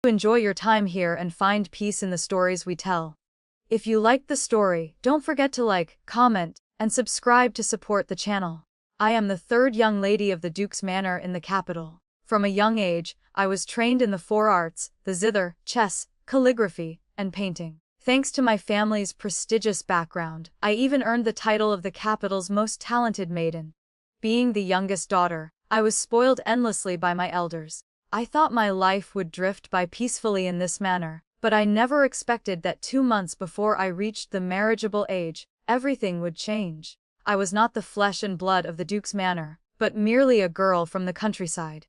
Enjoy your time here and find peace in the stories we tell. If you liked the story, don't forget to like, comment, and subscribe to support the channel. I am the third young lady of the Duke's Manor in the capital. From a young age, I was trained in the 4 arts, the zither, chess, calligraphy, and painting. Thanks to my family's prestigious background, I even earned the title of the capital's most talented maiden. Being the youngest daughter, I was spoiled endlessly by my elders. I thought my life would drift by peacefully in this manner, but I never expected that 2 months before I reached the marriageable age, everything would change. I was not the flesh and blood of the Duke's Manor, but merely a girl from the countryside.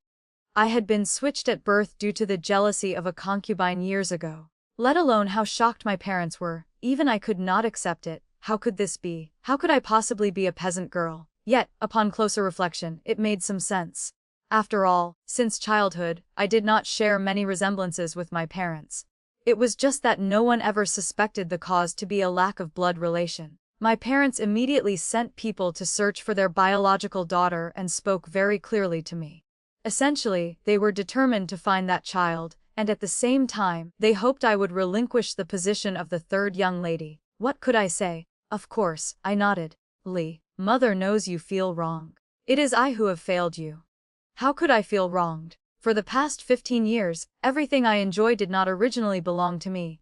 I had been switched at birth due to the jealousy of a concubine years ago. Let alone how shocked my parents were, even I could not accept it. How could this be? How could I possibly be a peasant girl? Yet, upon closer reflection, it made some sense. After all, since childhood, I did not share many resemblances with my parents. It was just that no one ever suspected the cause to be a lack of blood relation. My parents immediately sent people to search for their biological daughter and spoke very clearly to me. Essentially, they were determined to find that child, and at the same time, they hoped I would relinquish the position of the third young lady. What could I say? Of course, I nodded. Lee, mother knows you feel wrong. It is I who have failed you. How could I feel wronged? For the past 15 years, everything I enjoy did not originally belong to me.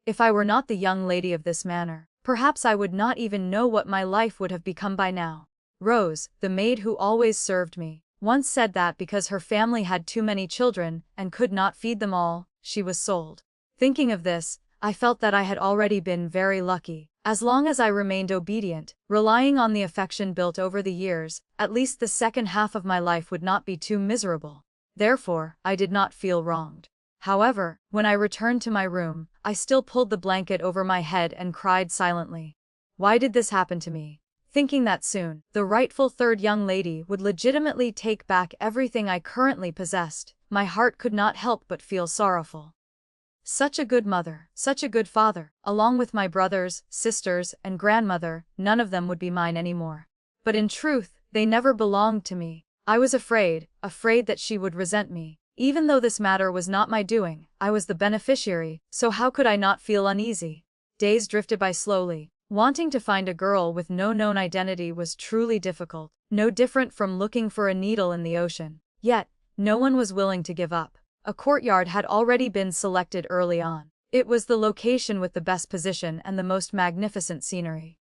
If I were not the young lady of this manor, perhaps I would not even know what my life would have become by now. Rose, the maid who always served me, once said that because her family had too many children and could not feed them all, she was sold. Thinking of this, I felt that I had already been very lucky. As long as I remained obedient, relying on the affection built over the years, at least the second half of my life would not be too miserable. Therefore, I did not feel wronged. However, when I returned to my room, I still pulled the blanket over my head and cried silently. Why did this happen to me? Thinking that soon, the rightful third young lady would legitimately take back everything I currently possessed, my heart could not help but feel sorrowful. Such a good mother, such a good father, along with my brothers, sisters, and grandmother, none of them would be mine anymore. But in truth, they never belonged to me. I was afraid that she would resent me. Even though this matter was not my doing, I was the beneficiary, so how could I not feel uneasy? Days drifted by slowly. Wanting to find a girl with no known identity was truly difficult, no different from looking for a needle in the ocean. Yet, no one was willing to give up. A courtyard had already been selected early on. It was the location with the best position and the most magnificent scenery.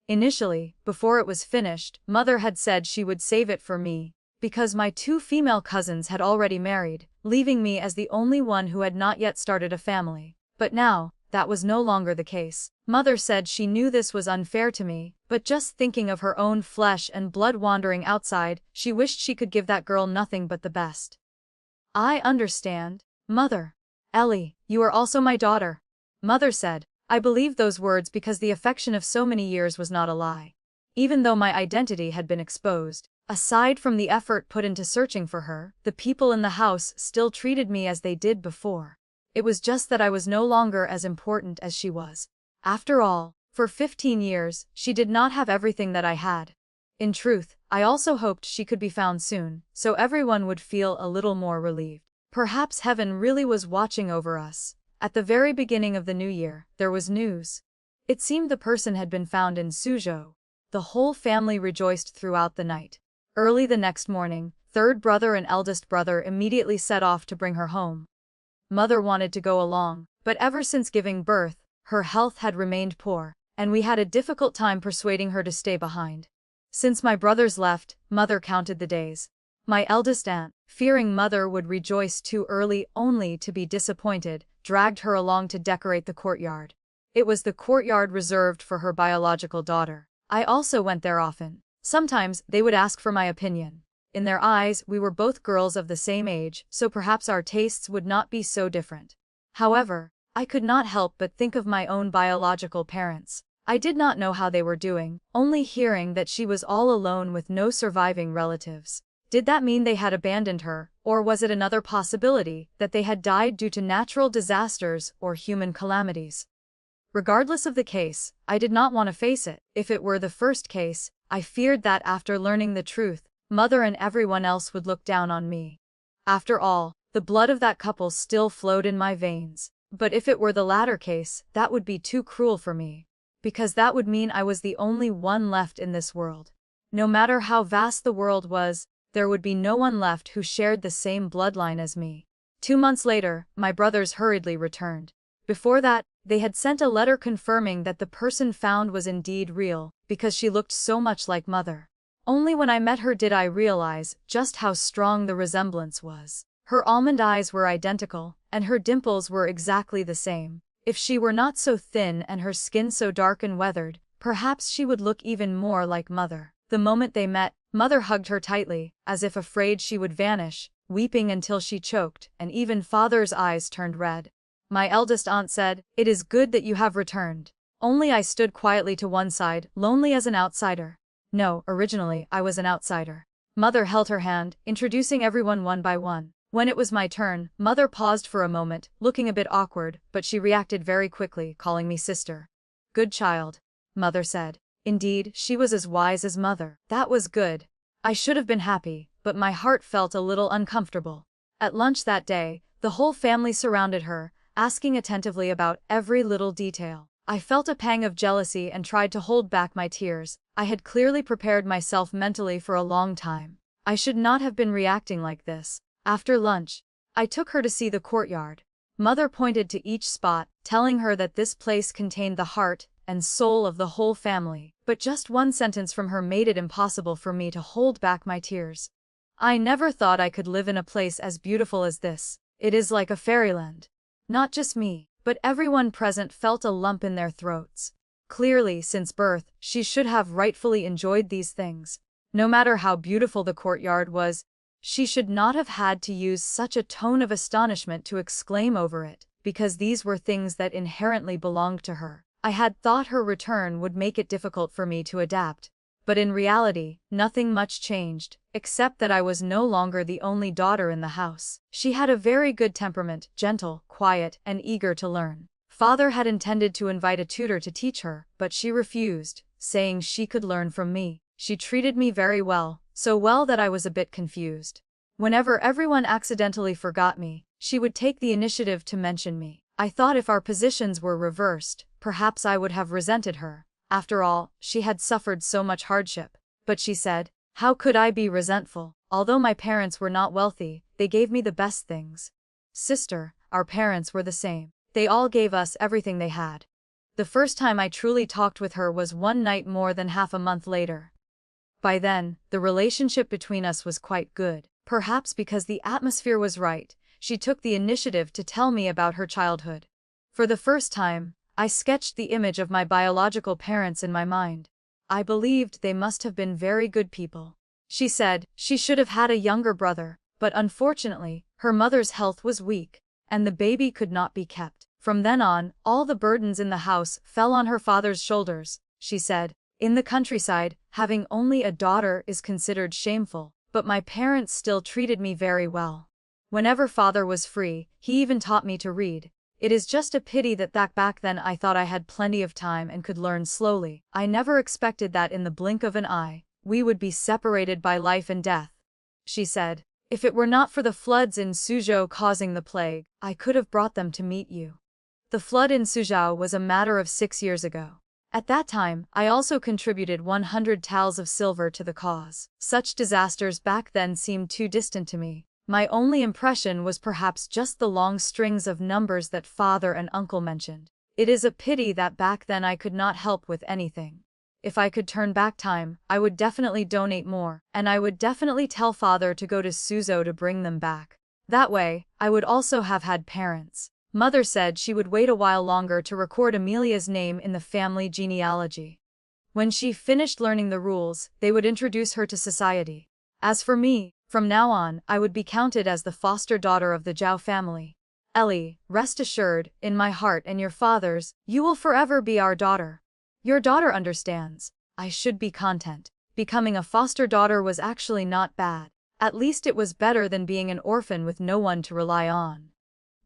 Initially, before it was finished, Mother had said she would save it for me, because my 2 female cousins had already married, leaving me as the only one who had not yet started a family. But now, that was no longer the case. Mother said she knew this was unfair to me, but just thinking of her own flesh and blood wandering outside, she wished she could give that girl nothing but the best. I understand, Mother. Ellie, you are also my daughter. Mother said. I believed those words because the affection of so many years was not a lie. Even though my identity had been exposed, aside from the effort put into searching for her, the people in the house still treated me as they did before. It was just that I was no longer as important as she was. After all, for 15 years, she did not have everything that I had. In truth, I also hoped she could be found soon, so everyone would feel a little more relieved. Perhaps heaven really was watching over us. At the very beginning of the new year, there was news. It seemed the person had been found in Suzhou. The whole family rejoiced throughout the night. Early the next morning, third brother and eldest brother immediately set off to bring her home. Mother wanted to go along, but ever since giving birth, her health had remained poor, and we had a difficult time persuading her to stay behind. Since my brothers left, Mother counted the days. My eldest aunt, fearing Mother would rejoice too early only to be disappointed, dragged her along to decorate the courtyard. It was the courtyard reserved for her biological daughter. I also went there often. Sometimes, they would ask for my opinion. In their eyes, we were both girls of the same age, so perhaps our tastes would not be so different. However, I could not help but think of my own biological parents. I did not know how they were doing, only hearing that she was all alone with no surviving relatives. Did that mean they had abandoned her, or was it another possibility that they had died due to natural disasters or human calamities? Regardless of the case, I did not want to face it. If it were the first case, I feared that after learning the truth, Mother and everyone else would look down on me. After all, The blood of that couple still flowed in my veins. But if it were the latter case, that would be too cruel for me. Because that would mean I was the only one left in this world. No matter how vast the world was, there would be no one left who shared the same bloodline as me. 2 months later, my brothers hurriedly returned. Before that, they had sent a letter confirming that the person found was indeed real, because she looked so much like Mother. Only when I met her did I realize just how strong the resemblance was. Her almond eyes were identical, and her dimples were exactly the same. If she were not so thin and her skin so dark and weathered, perhaps she would look even more like Mother. The moment they met, Mother hugged her tightly, as if afraid she would vanish, weeping until she choked, and even Father's eyes turned red. My eldest aunt said, "It is good that you have returned." Only I stood quietly to one side, lonely as an outsider. No, originally, I was an outsider. Mother held her hand, introducing everyone one by one. When it was my turn, Mother paused for a moment, looking a bit awkward, but she reacted very quickly, calling me sister. "Good child," Mother said. Indeed, she was as wise as Mother. That was good. I should have been happy, but my heart felt a little uncomfortable. At lunch that day, the whole family surrounded her, asking attentively about every little detail. I felt a pang of jealousy and tried to hold back my tears. I had clearly prepared myself mentally for a long time. I should not have been reacting like this. After lunch, I took her to see the courtyard. Mother pointed to each spot, telling her that this place contained the heart and soul of the whole family. But just one sentence from her made it impossible for me to hold back my tears. "I never thought I could live in a place as beautiful as this. It is like a fairyland." Not just me, but everyone present felt a lump in their throats. Clearly, since birth, she should have rightfully enjoyed these things. No matter how beautiful the courtyard was, she should not have had to use such a tone of astonishment to exclaim over it, because these were things that inherently belonged to her. I had thought her return would make it difficult for me to adapt. But in reality, nothing much changed, except that I was no longer the only daughter in the house. She had a very good temperament, gentle, quiet, and eager to learn. Father had intended to invite a tutor to teach her, but she refused, saying she could learn from me. She treated me very well, so well that I was a bit confused. Whenever everyone accidentally forgot me, she would take the initiative to mention me. I thought if our positions were reversed, perhaps I would have resented her. After all, she had suffered so much hardship. But she said, "How could I be resentful? Although my parents were not wealthy, they gave me the best things." Sister, our parents were the same. They all gave us everything they had. The first time I truly talked with her was one night more than half a month later. By then, the relationship between us was quite good. Perhaps because the atmosphere was right, she took the initiative to tell me about her childhood. For the first time, I sketched the image of my biological parents in my mind. I believed they must have been very good people. She said she should have had a younger brother, but unfortunately, her mother's health was weak, and the baby could not be kept. From then on, all the burdens in the house fell on her father's shoulders, she said. In the countryside, having only a daughter is considered shameful, but my parents still treated me very well. Whenever father was free, he even taught me to read. It is just a pity that back then I thought I had plenty of time and could learn slowly. I never expected that in the blink of an eye, we would be separated by life and death. She said, "If it were not for the floods in Suzhou causing the plague, I could have brought them to meet you." The flood in Suzhou was a matter of 6 years ago. At that time, I also contributed 100 taels of silver to the cause. Such disasters back then seemed too distant to me. My only impression was perhaps just the long strings of numbers that father and uncle mentioned. It is a pity that back then I could not help with anything. If I could turn back time, I would definitely donate more, and I would definitely tell father to go to Suzhou to bring them back. That way, I would also have had parents. Mother said she would wait a while longer to record Amelia's name in the family genealogy. When she finished learning the rules, they would introduce her to society. As for me, from now on, I would be counted as the foster daughter of the Zhao family. Ellie, rest assured, in my heart and your father's, you will forever be our daughter. Your daughter understands. I should be content. Becoming a foster daughter was actually not bad. At least it was better than being an orphan with no one to rely on.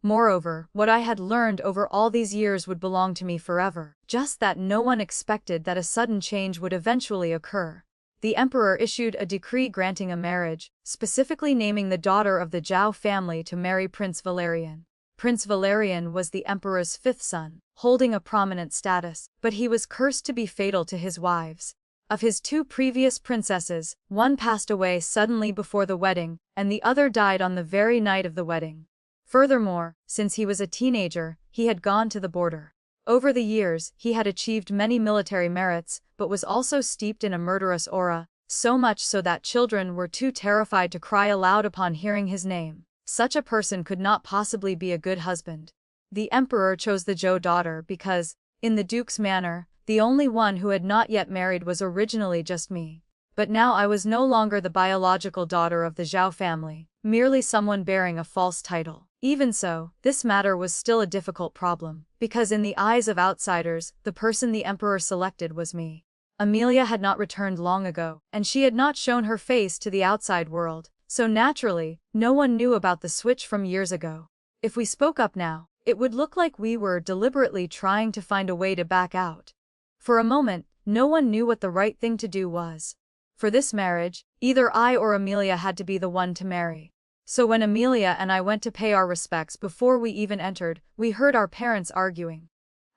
Moreover, what I had learned over all these years would belong to me forever, just that no one expected that a sudden change would eventually occur. the emperor issued a decree granting a marriage, specifically naming the daughter of the Zhao family to marry Prince Valerian. Prince Valerian was the emperor's fifth son, holding a prominent status, but he was cursed to be fatal to his wives. Of his two previous princesses, one passed away suddenly before the wedding, and the other died on the very night of the wedding. Furthermore, since he was a teenager, he had gone to the border. Over the years, he had achieved many military merits, but was also steeped in a murderous aura, so much so that children were too terrified to cry aloud upon hearing his name. Such a person could not possibly be a good husband. The emperor chose the Zhou daughter because, in the duke's manner, the only one who had not yet married was originally just me. But now I was no longer the biological daughter of the Zhao family, merely someone bearing a false title. Even so, this matter was still a difficult problem, because in the eyes of outsiders, the person the emperor selected was me. Amelia had not returned long ago, and she had not shown her face to the outside world, so naturally, no one knew about the switch from years ago. If we spoke up now, it would look like we were deliberately trying to find a way to back out. For a moment, no one knew what the right thing to do was. For this marriage, either I or Amelia had to be the one to marry. So when Amelia and I went to pay our respects before we even entered, we heard our parents arguing.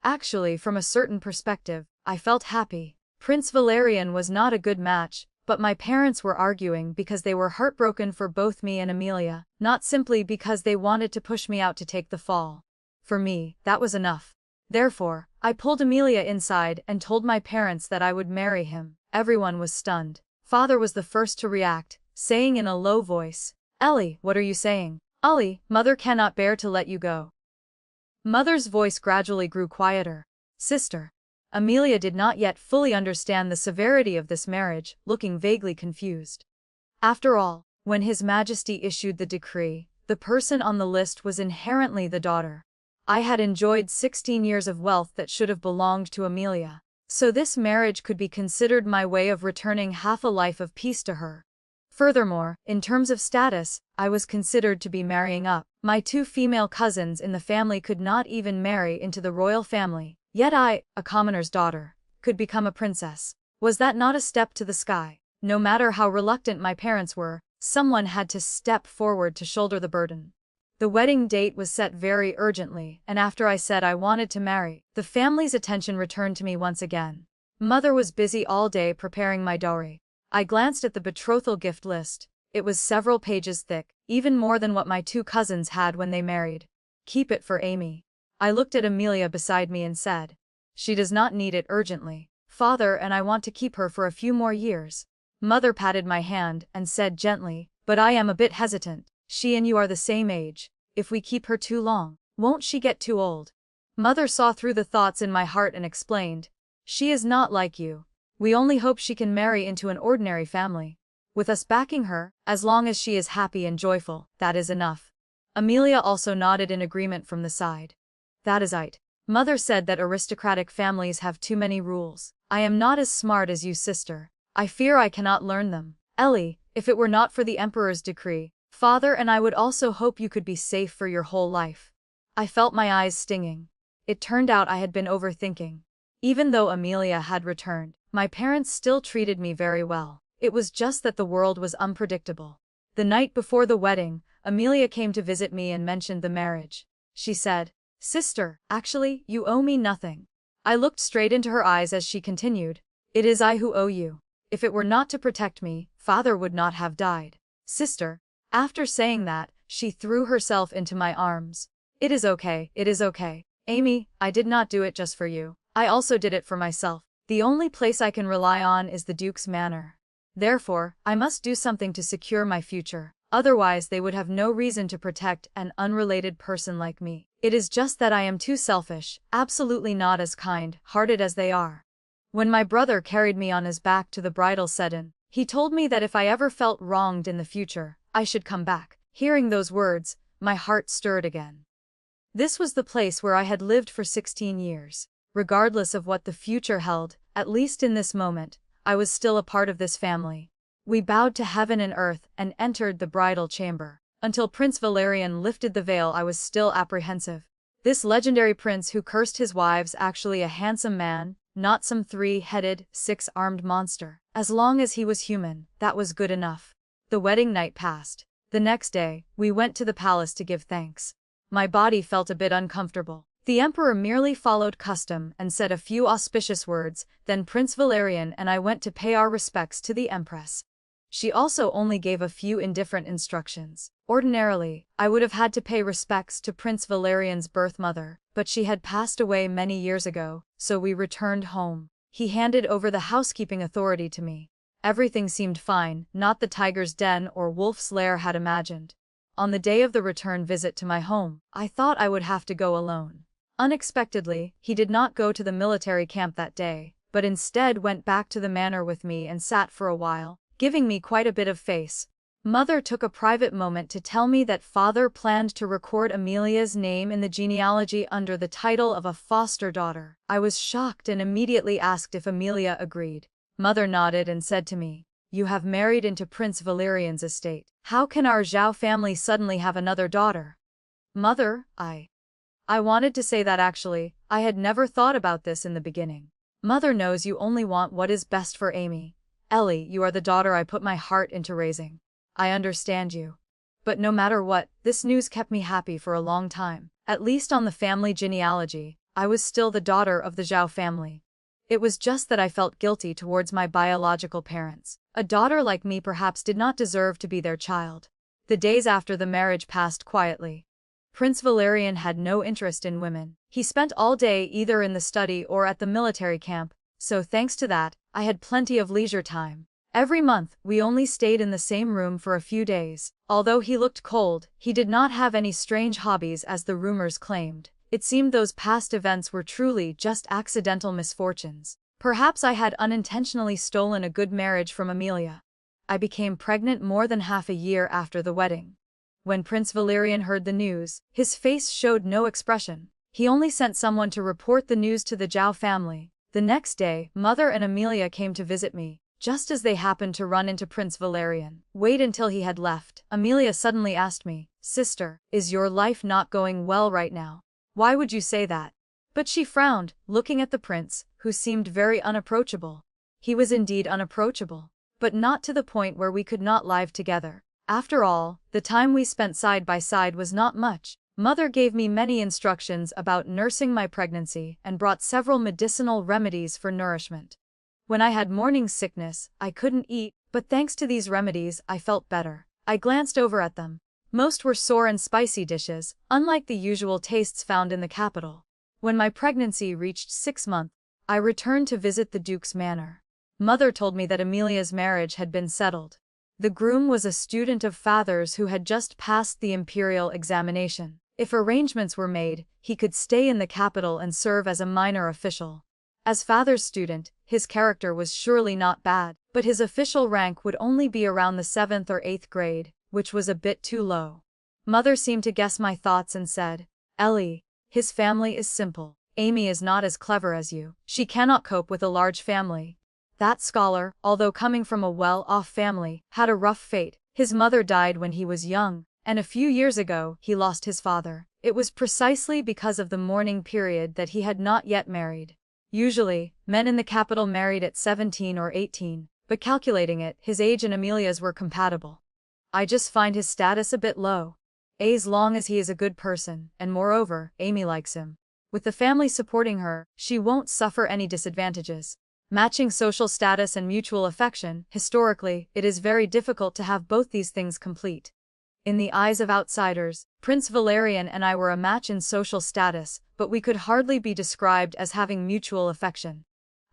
Actually, from a certain perspective, I felt happy. Prince Valerian was not a good match, but my parents were arguing because they were heartbroken for both me and Amelia, not simply because they wanted to push me out to take the fall. For me, that was enough. Therefore, I pulled Amelia inside and told my parents that I would marry him. Everyone was stunned. Father was the first to react, saying in a low voice, "Ellie, what are you saying? Ollie, mother cannot bear to let you go." Mother's voice gradually grew quieter. "Sister." Amelia did not yet fully understand the severity of this marriage, looking vaguely confused. After all, when His Majesty issued the decree, the person on the list was inherently the daughter. I had enjoyed 16 years of wealth that should have belonged to Amelia, so this marriage could be considered my way of returning half a life of peace to her. Furthermore, in terms of status, I was considered to be marrying up. My two female cousins in the family could not even marry into the royal family, yet I, a commoner's daughter, could become a princess. Was that not a step to the sky? No matter how reluctant my parents were, someone had to step forward to shoulder the burden. The wedding date was set very urgently, and after I said I wanted to marry, the family's attention returned to me once again. Mother was busy all day preparing my dowry. I glanced at the betrothal gift list. It was several pages thick, even more than what my two cousins had when they married. "Keep it for Amy." I looked at Amelia beside me and said, "She does not need it urgently. Father and I want to keep her for a few more years." Mother patted my hand and said gently, "But I am a bit hesitant. She and you are the same age. If we keep her too long, won't she get too old?" Mother saw through the thoughts in my heart and explained, "She is not like you. We only hope she can marry into an ordinary family. With us backing her, as long as she is happy and joyful, that is enough." Amelia also nodded in agreement from the side. "That is it. Mother said that aristocratic families have too many rules. I am not as smart as you, sister. I fear I cannot learn them. Ellie, if it were not for the emperor's decree, Father and I would also hope you could be safe for your whole life." I felt my eyes stinging. It turned out I had been overthinking. Even though Amelia had returned, my parents still treated me very well. It was just that the world was unpredictable. The night before the wedding, Amelia came to visit me and mentioned the marriage. She said, "Sister, actually, you owe me nothing." I looked straight into her eyes as she continued, "It is I who owe you. If it were not to protect me, Father would not have died." "Sister." After saying that, she threw herself into my arms. "It is okay, it is okay. Amy, I did not do it just for you. I also did it for myself. The only place I can rely on is the Duke's manor. Therefore, I must do something to secure my future. Otherwise they would have no reason to protect an unrelated person like me. It is just that I am too selfish, absolutely not as kind-hearted as they are." When my brother carried me on his back to the bridal sedan, he told me that if I ever felt wronged in the future, I should come back. Hearing those words, my heart stirred again. This was the place where I had lived for 16 years. Regardless of what the future held, at least in this moment, I was still a part of this family. We bowed to heaven and earth and entered the bridal chamber. Until Prince Valerian lifted the veil, I was still apprehensive. This legendary prince who cursed his wives, actually a handsome man, not some three-headed, six-armed monster. As long as he was human, that was good enough. The wedding night passed. The next day, we went to the palace to give thanks. My body felt a bit uncomfortable. The emperor merely followed custom and said a few auspicious words, then Prince Valerian and I went to pay our respects to the empress. She also only gave a few indifferent instructions. Ordinarily, I would have had to pay respects to Prince Valerian's birth mother, but she had passed away many years ago, so we returned home. He handed over the housekeeping authority to me. Everything seemed fine, not the tiger's den or wolf's lair had imagined. On the day of the return visit to my home, I thought I would have to go alone. Unexpectedly, he did not go to the military camp that day, but instead went back to the manor with me and sat for a while, giving me quite a bit of face. Mother took a private moment to tell me that father planned to record Amelia's name in the genealogy under the title of a foster daughter. I was shocked and immediately asked if Amelia agreed. Mother nodded and said to me, "You have married into Prince Valerian's estate. How can our Zhao family suddenly have another daughter?" Mother, I wanted to say that actually, I had never thought about this in the beginning. Mother knows you only want what is best for Amy. Ellie, you are the daughter I put my heart into raising. I understand you. But no matter what, this news kept me happy for a long time. At least on the family genealogy, I was still the daughter of the Zhao family. It was just that I felt guilty towards my biological parents. A daughter like me perhaps did not deserve to be their child. The days after the marriage passed quietly. Prince Valerian had no interest in women. He spent all day either in the study or at the military camp, so thanks to that, I had plenty of leisure time. Every month, we only stayed in the same room for a few days. Although he looked cold, he did not have any strange hobbies as the rumors claimed. It seemed those past events were truly just accidental misfortunes. Perhaps I had unintentionally stolen a good marriage from Amelia. I became pregnant more than half a year after the wedding. When Prince Valerian heard the news, his face showed no expression. He only sent someone to report the news to the Zhao family. The next day, Mother and Amelia came to visit me. Just as they happened to run into Prince Valerian. Wait until he had left. Amelia suddenly asked me, "Sister, is your life not going well right now? Why would you say that?" But she frowned, looking at the prince, who seemed very unapproachable. He was indeed unapproachable, but not to the point where we could not live together. After all, the time we spent side by side was not much. Mother gave me many instructions about nursing my pregnancy and brought several medicinal remedies for nourishment. When I had morning sickness, I couldn't eat, but thanks to these remedies, I felt better. I glanced over at them. Most were sour and spicy dishes, unlike the usual tastes found in the capital. When my pregnancy reached 6 months, I returned to visit the Duke's manor. Mother told me that Amelia's marriage had been settled. The groom was a student of father's who had just passed the imperial examination. If arrangements were made, he could stay in the capital and serve as a minor official. As father's student, his character was surely not bad, but his official rank would only be around the 7th or 8th grade, which was a bit too low. Mother seemed to guess my thoughts and said, "Ellie, his family is simple. Amy is not as clever as you. She cannot cope with a large family." That scholar, although coming from a well-off family, had a rough fate. His mother died when he was young, and a few years ago, he lost his father. It was precisely because of the mourning period that he had not yet married. Usually, men in the capital married at 17 or 18, but calculating it, his age and Amelia's were compatible. I just find his status a bit low. As long as he is a good person, and moreover, Amy likes him. With the family supporting her, she won't suffer any disadvantages. Matching social status and mutual affection, historically, it is very difficult to have both these things complete. In the eyes of outsiders, Prince Valerian and I were a match in social status, but we could hardly be described as having mutual affection.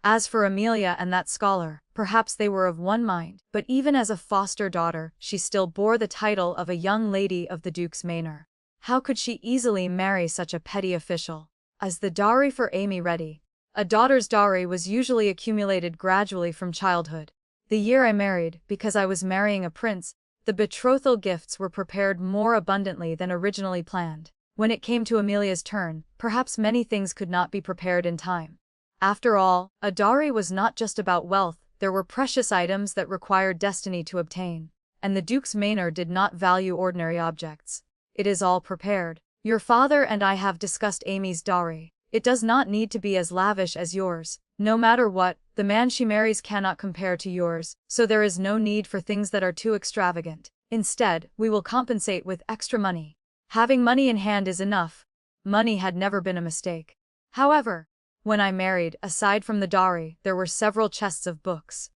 As for Amelia and that scholar, perhaps they were of one mind, but even as a foster daughter, she still bore the title of a young lady of the Duke's manor. How could she easily marry such a petty official? As the dowry for Amy ready. A daughter's dowry was usually accumulated gradually from childhood. The year I married, because I was marrying a prince, the betrothal gifts were prepared more abundantly than originally planned. When it came to Amelia's turn, perhaps many things could not be prepared in time. After all, a dowry was not just about wealth, there were precious items that required destiny to obtain. And the Duke's manor did not value ordinary objects. It is all prepared. Your father and I have discussed Amy's dowry. It does not need to be as lavish as yours. No matter what, the man she marries cannot compare to yours, so there is no need for things that are too extravagant. Instead, we will compensate with extra money. Having money in hand is enough. Money had never been a mistake. However, when I married, aside from the dowry, there were several chests of books.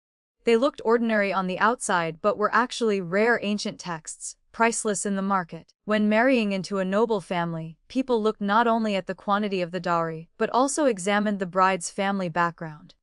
They looked ordinary on the outside but were actually rare ancient texts, priceless in the market. When marrying into a noble family, people looked not only at the quantity of the dowry, but also examined the bride's family background.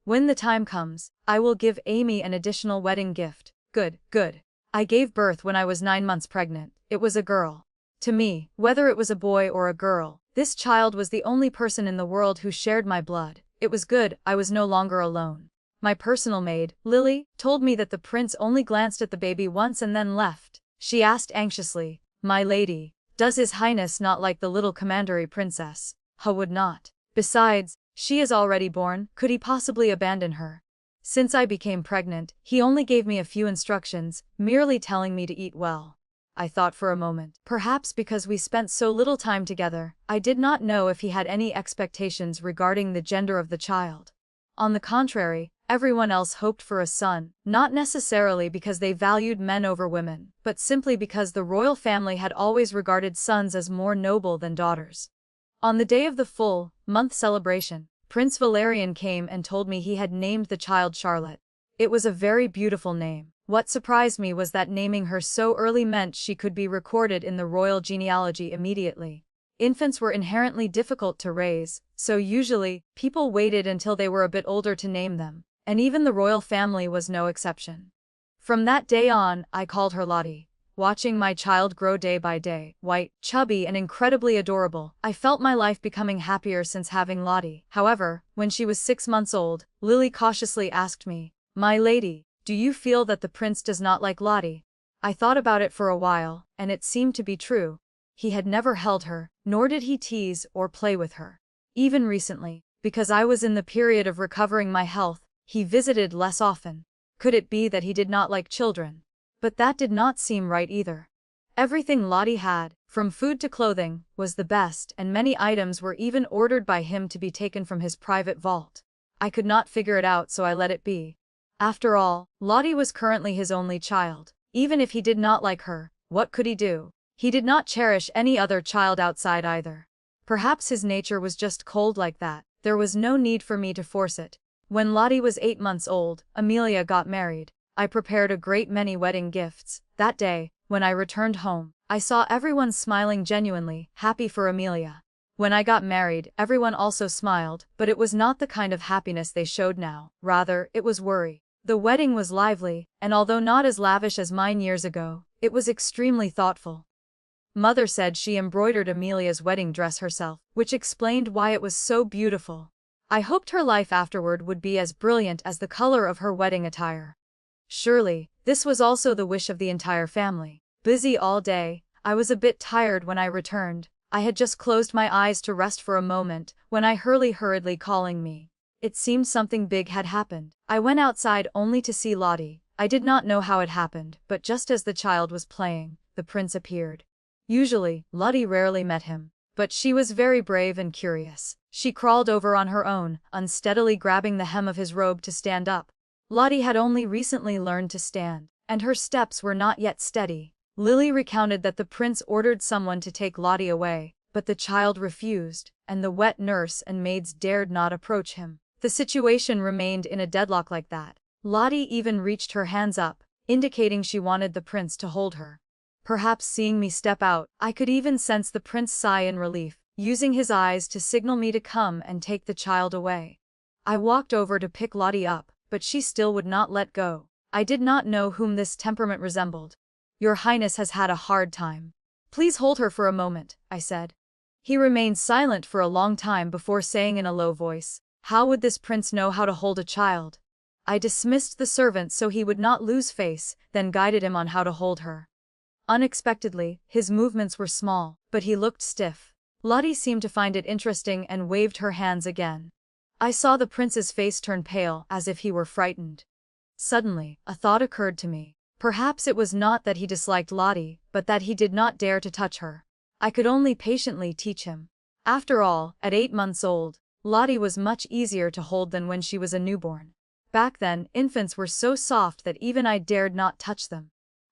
When the time comes, I will give Amy an additional wedding gift. Good, good. I gave birth when I was 9 months pregnant. It was a girl. To me, whether it was a boy or a girl, this child was the only person in the world who shared my blood. It was good, I was no longer alone. My personal maid, Lily, told me that the prince only glanced at the baby once and then left. She asked anxiously, "My lady, does his highness not like the little commandery princess?" "Who would not? Besides, she is already born, could he possibly abandon her?" Since I became pregnant, he only gave me a few instructions, merely telling me to eat well. I thought for a moment. Perhaps because we spent so little time together, I did not know if he had any expectations regarding the gender of the child. On the contrary, everyone else hoped for a son, not necessarily because they valued men over women, but simply because the royal family had always regarded sons as more noble than daughters. On the day of the full-month celebration, Prince Valerian came and told me he had named the child Charlotte. It was a very beautiful name. What surprised me was that naming her so early meant she could be recorded in the royal genealogy immediately. Infants were inherently difficult to raise, so usually, people waited until they were a bit older to name them, and even the royal family was no exception. From that day on, I called her Lottie. Watching my child grow day by day, white, chubby and incredibly adorable, I felt my life becoming happier since having Lottie. However, when she was 6 months old, Lily cautiously asked me, "My lady, do you feel that the prince does not like Lottie?" I thought about it for a while, and it seemed to be true. He had never held her, nor did he tease or play with her. Even recently, because I was in the period of recovering my health, he visited less often. Could it be that he did not like children? But that did not seem right either. Everything Lottie had, from food to clothing, was the best, and many items were even ordered by him to be taken from his private vault. I could not figure it out, so I let it be. After all, Lottie was currently his only child. Even if he did not like her, what could he do? He did not cherish any other child outside either. Perhaps his nature was just cold like that. There was no need for me to force it. When Lottie was 8 months old, Amelia got married. I prepared a great many wedding gifts. That day, when I returned home, I saw everyone smiling genuinely, happy for Amelia. When I got married, everyone also smiled, but it was not the kind of happiness they showed now. Rather, it was worry. The wedding was lively, and although not as lavish as mine years ago, it was extremely thoughtful. Mother said she embroidered Amelia's wedding dress herself, which explained why it was so beautiful. I hoped her life afterward would be as brilliant as the color of her wedding attire. Surely, this was also the wish of the entire family. Busy all day, I was a bit tired when I returned. I had just closed my eyes to rest for a moment, when I heard hurriedly calling me. It seemed something big had happened. I went outside only to see Lottie. I did not know how it happened, but just as the child was playing, the prince appeared. Usually, Lottie rarely met him, but she was very brave and curious. She crawled over on her own, unsteadily grabbing the hem of his robe to stand up. Lottie had only recently learned to stand, and her steps were not yet steady. Lily recounted that the prince ordered someone to take Lottie away, but the child refused, and the wet nurse and maids dared not approach him. The situation remained in a deadlock like that. Lottie even reached her hands up, indicating she wanted the prince to hold her. Perhaps seeing me step out, I could even sense the prince sigh in relief, using his eyes to signal me to come and take the child away. I walked over to pick Lottie up, but she still would not let go. I did not know whom this temperament resembled. "Your Highness has had a hard time. Please hold her for a moment," I said. He remained silent for a long time before saying in a low voice, "How would this prince know how to hold a child?" I dismissed the servant so he would not lose face, then guided him on how to hold her. Unexpectedly, his movements were small, but he looked stiff. Lottie seemed to find it interesting and waved her hands again. I saw the prince's face turn pale, as if he were frightened. Suddenly, a thought occurred to me. Perhaps it was not that he disliked Lottie, but that he did not dare to touch her. I could only patiently teach him. After all, at 8 months old, Lottie was much easier to hold than when she was a newborn. Back then, infants were so soft that even I dared not touch them.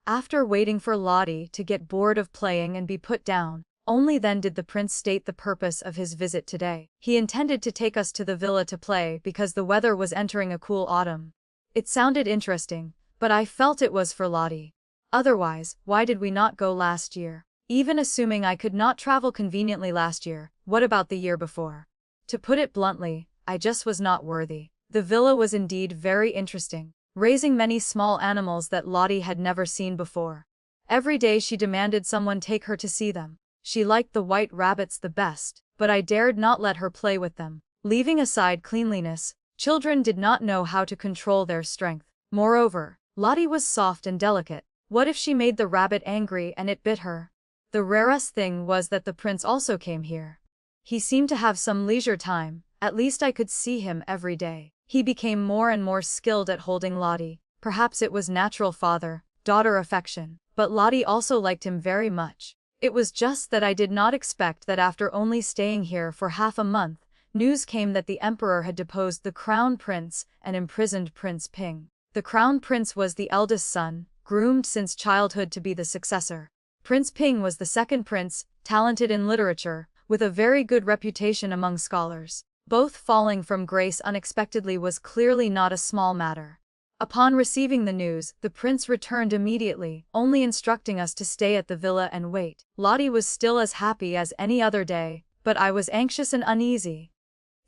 After waiting for Lottie to get bored of playing and be put down, only then did the prince state the purpose of his visit today. He intended to take us to the villa to play because the weather was entering a cool autumn. It sounded interesting, but I felt it was for Lottie. Otherwise, why did we not go last year? Even assuming I could not travel conveniently last year, what about the year before? To put it bluntly, I just was not worthy. The villa was indeed very interesting, raising many small animals that Lottie had never seen before. Every day she demanded someone take her to see them. She liked the white rabbits the best, but I dared not let her play with them. Leaving aside cleanliness, children did not know how to control their strength. Moreover, Lottie was soft and delicate. What if she made the rabbit angry and it bit her? The rarest thing was that the prince also came here. He seemed to have some leisure time, at least I could see him every day. He became more and more skilled at holding Lottie. Perhaps it was natural father-daughter affection, but Lottie also liked him very much. It was just that I did not expect that after only staying here for half a month, news came that the emperor had deposed the crown prince and imprisoned Prince Ping. The crown prince was the eldest son, groomed since childhood to be the successor. Prince Ping was the second prince, talented in literature, with a very good reputation among scholars. Both falling from grace unexpectedly was clearly not a small matter. Upon receiving the news, the prince returned immediately, only instructing us to stay at the villa and wait. Lottie was still as happy as any other day, but I was anxious and uneasy.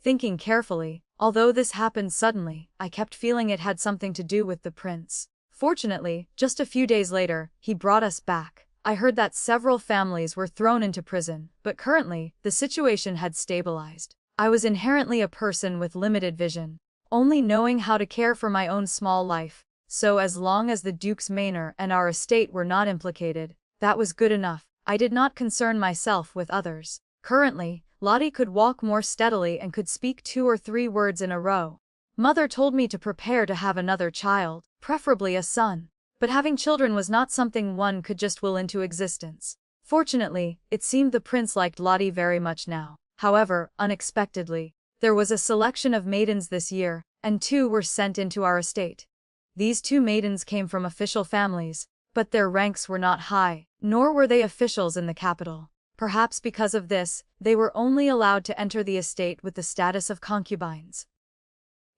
Thinking carefully, although this happened suddenly, I kept feeling it had something to do with the prince. Fortunately, just a few days later, he brought us back. I heard that several families were thrown into prison, but currently, the situation had stabilized. I was inherently a person with limited vision, only knowing how to care for my own small life, so as long as the Duke's manor and our estate were not implicated, that was good enough. I did not concern myself with others. Currently, Lottie could walk more steadily and could speak 2 or 3 words in a row. Mother told me to prepare to have another child, preferably a son. But having children was not something one could just will into existence. Fortunately, it seemed the prince liked Lottie very much now. However, unexpectedly, there was a selection of maidens this year, and 2 were sent into our estate. These 2 maidens came from official families, but their ranks were not high, nor were they officials in the capital. Perhaps because of this, they were only allowed to enter the estate with the status of concubines.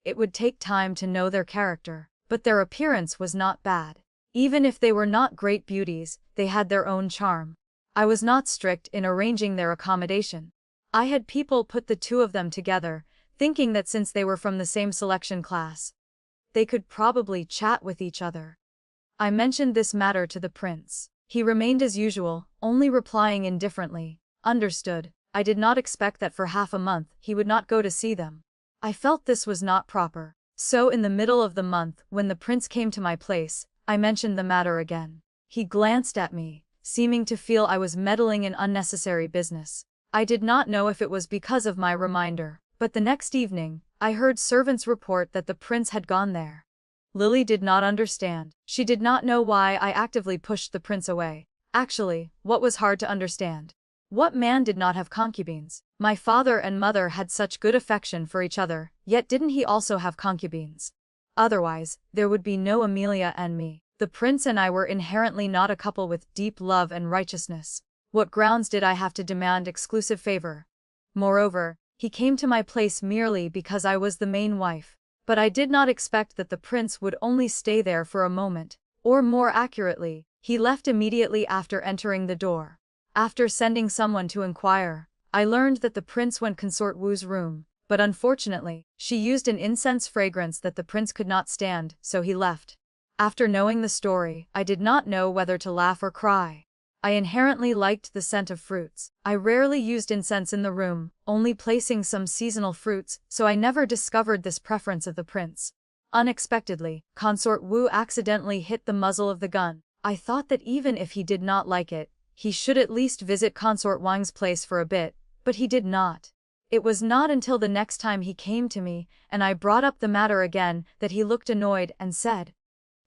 It would take time to know their character, but their appearance was not bad. Even if they were not great beauties, they had their own charm. I was not strict in arranging their accommodation. I had people put the 2 of them together, thinking that since they were from the same selection class, they could probably chat with each other. I mentioned this matter to the prince. He remained as usual, only replying indifferently. Understood. I did not expect that for half a month he would not go to see them. I felt this was not proper. So in the middle of the month, when the prince came to my place, I mentioned the matter again. He glanced at me, seeming to feel I was meddling in unnecessary business. I did not know if it was because of my reminder, but the next evening, I heard servants report that the prince had gone there. Lily did not understand. She did not know why I actively pushed the prince away. Actually, what was hard to understand? What man did not have concubines? My father and mother had such good affection for each other, yet didn't he also have concubines? Otherwise, there would be no Amelia and me. The prince and I were inherently not a couple with deep love and righteousness. What grounds did I have to demand exclusive favor? Moreover, he came to my place merely because I was the main wife. But I did not expect that the prince would only stay there for a moment, or more accurately, he left immediately after entering the door. After sending someone to inquire, I learned that the prince went Consort Wu's room, but unfortunately, she used an incense fragrance that the prince could not stand, so he left. After knowing the story, I did not know whether to laugh or cry. I inherently liked the scent of fruits. I rarely used incense in the room, only placing some seasonal fruits, so I never discovered this preference of the prince. Unexpectedly, Consort Wu accidentally hit the muzzle of the gun. I thought that even if he did not like it, he should at least visit Consort Wang's place for a bit, but he did not. It was not until the next time he came to me, and I brought up the matter again, that he looked annoyed and said,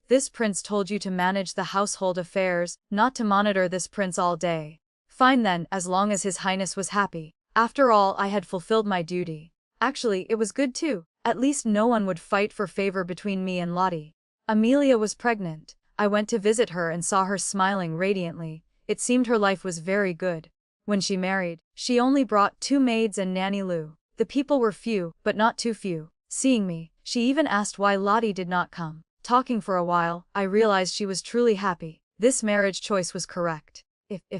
"This prince told you to manage the household affairs, not to monitor this prince all day." Fine then, as long as His Highness was happy. After all, I had fulfilled my duty. Actually, it was good too. At least no one would fight for favor between me and Lottie. Amelia was pregnant. I went to visit her and saw her smiling radiantly. It seemed her life was very good. When she married, she only brought 2 maids and Nanny Lou. The people were few, but not too few. Seeing me, she even asked why Lottie did not come. Talking for a while, I realized she was truly happy. This marriage choice was correct.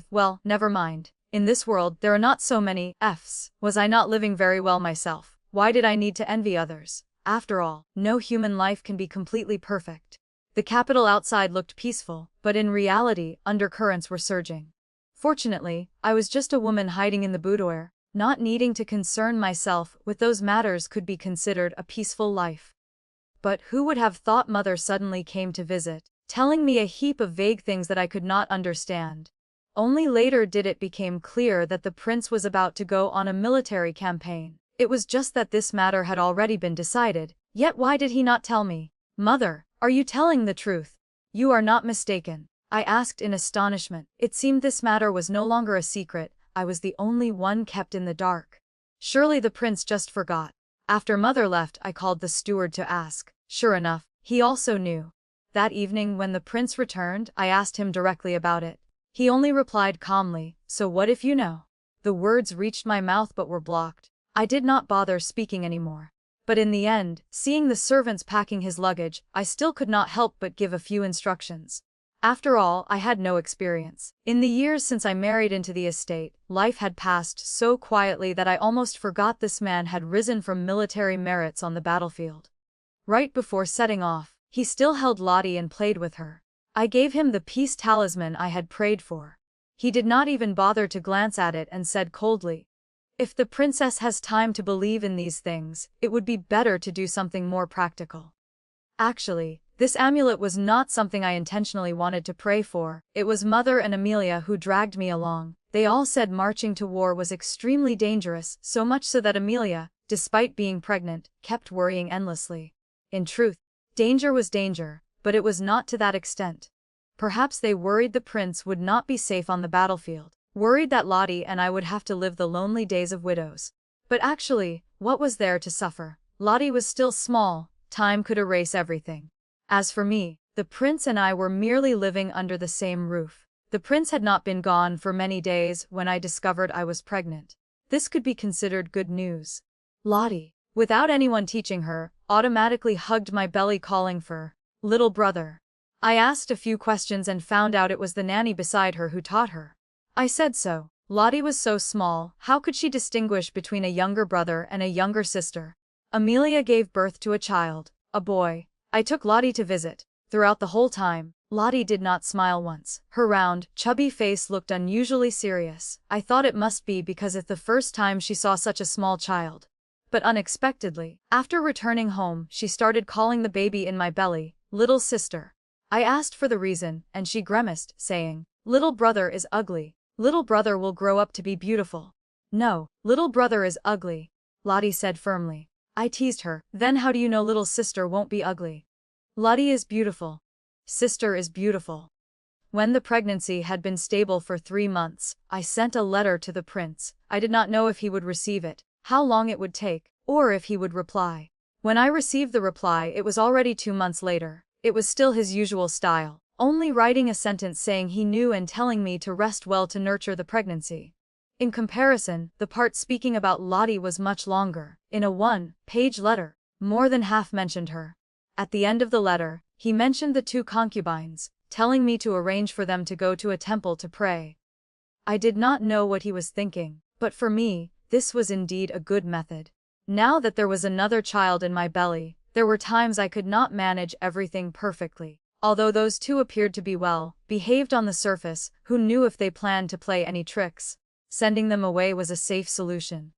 Well, never mind. In this world, there are not so many Fs. Was I not living very well myself? Why did I need to envy others? After all, no human life can be completely perfect. The capital outside looked peaceful, but in reality, undercurrents were surging. Fortunately, I was just a woman hiding in the boudoir, not needing to concern myself with those matters could be considered a peaceful life. But who would have thought Mother suddenly came to visit, telling me a heap of vague things that I could not understand. Only later did it become clear that the prince was about to go on a military campaign. It was just that this matter had already been decided, yet why did he not tell me? Mother, are you telling the truth? You are not mistaken, I asked in astonishment. It seemed this matter was no longer a secret, I was the only one kept in the dark. Surely the prince just forgot. After Mother left, I called the steward to ask. Sure enough, he also knew. That evening when the prince returned, I asked him directly about it. He only replied calmly, "So what if you know?" The words reached my mouth but were blocked. I did not bother speaking anymore. But in the end, seeing the servants packing his luggage, I still could not help but give a few instructions. After all, I had no experience. In the years since I married into the estate, life had passed so quietly that I almost forgot this man had risen from military merits on the battlefield. Right before setting off, he still held Lottie and played with her. I gave him the peace talisman I had prayed for. He did not even bother to glance at it and said coldly, "If the princess has time to believe in these things, it would be better to do something more practical." Actually, this amulet was not something I intentionally wanted to pray for. It was Mother and Amelia who dragged me along. They all said marching to war was extremely dangerous, so much so that Amelia, despite being pregnant, kept worrying endlessly. In truth, danger was danger, but it was not to that extent. Perhaps they worried the prince would not be safe on the battlefield, worried that Lottie and I would have to live the lonely days of widows. But actually, what was there to suffer? Lottie was still small, time could erase everything. As for me, the prince and I were merely living under the same roof. The prince had not been gone for many days when I discovered I was pregnant. This could be considered good news. Lottie, without anyone teaching her, automatically hugged my belly calling for little brother. I asked a few questions and found out it was the nanny beside her who taught her. I said so. Lottie was so small, how could she distinguish between a younger brother and a younger sister? Amelia gave birth to a child, a boy. I took Lottie to visit. Throughout the whole time, Lottie did not smile once. Her round, chubby face looked unusually serious. I thought it must be because it's the first time she saw such a small child. But unexpectedly, after returning home, she started calling the baby in my belly, little sister. I asked for the reason, and she grimaced, saying, "Little brother is ugly. Little brother will grow up to be beautiful." "No, little brother is ugly," Lottie said firmly. I teased her, "Then how do you know little sister won't be ugly?" "Lottie is beautiful. Sister is beautiful." When the pregnancy had been stable for 3 months, I sent a letter to the prince. I did not know if he would receive it, how long it would take, or if he would reply. When I received the reply, it was already 2 months later. It was still his usual style, only writing a sentence saying he knew and telling me to rest well to nurture the pregnancy. In comparison, the part speaking about Lottie was much longer. In a 1-page letter, more than half mentioned her. At the end of the letter, he mentioned the 2 concubines, telling me to arrange for them to go to a temple to pray. I did not know what he was thinking, but for me, this was indeed a good method. Now that there was another child in my belly, there were times I could not manage everything perfectly. Although those 2 appeared to be well behaved on the surface, who knew if they planned to play any tricks? Sending them away was a safe solution.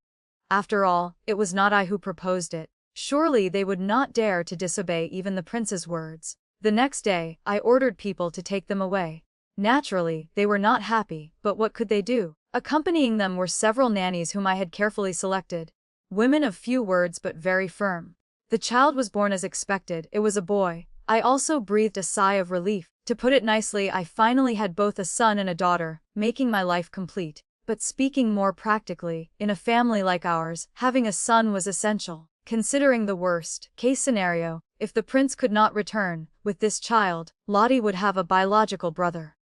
After all, it was not I who proposed it. Surely they would not dare to disobey even the prince's words. The next day, I ordered people to take them away. Naturally, they were not happy, but what could they do? Accompanying them were several nannies whom I had carefully selected. Women of few words but very firm. The child was born as expected, it was a boy. I also breathed a sigh of relief. To put it nicely, I finally had both a son and a daughter, making my life complete. But speaking more practically, in a family like ours, having a son was essential. Considering the worst-case scenario, if the prince could not return, with this child, Lottie would have a biological brother.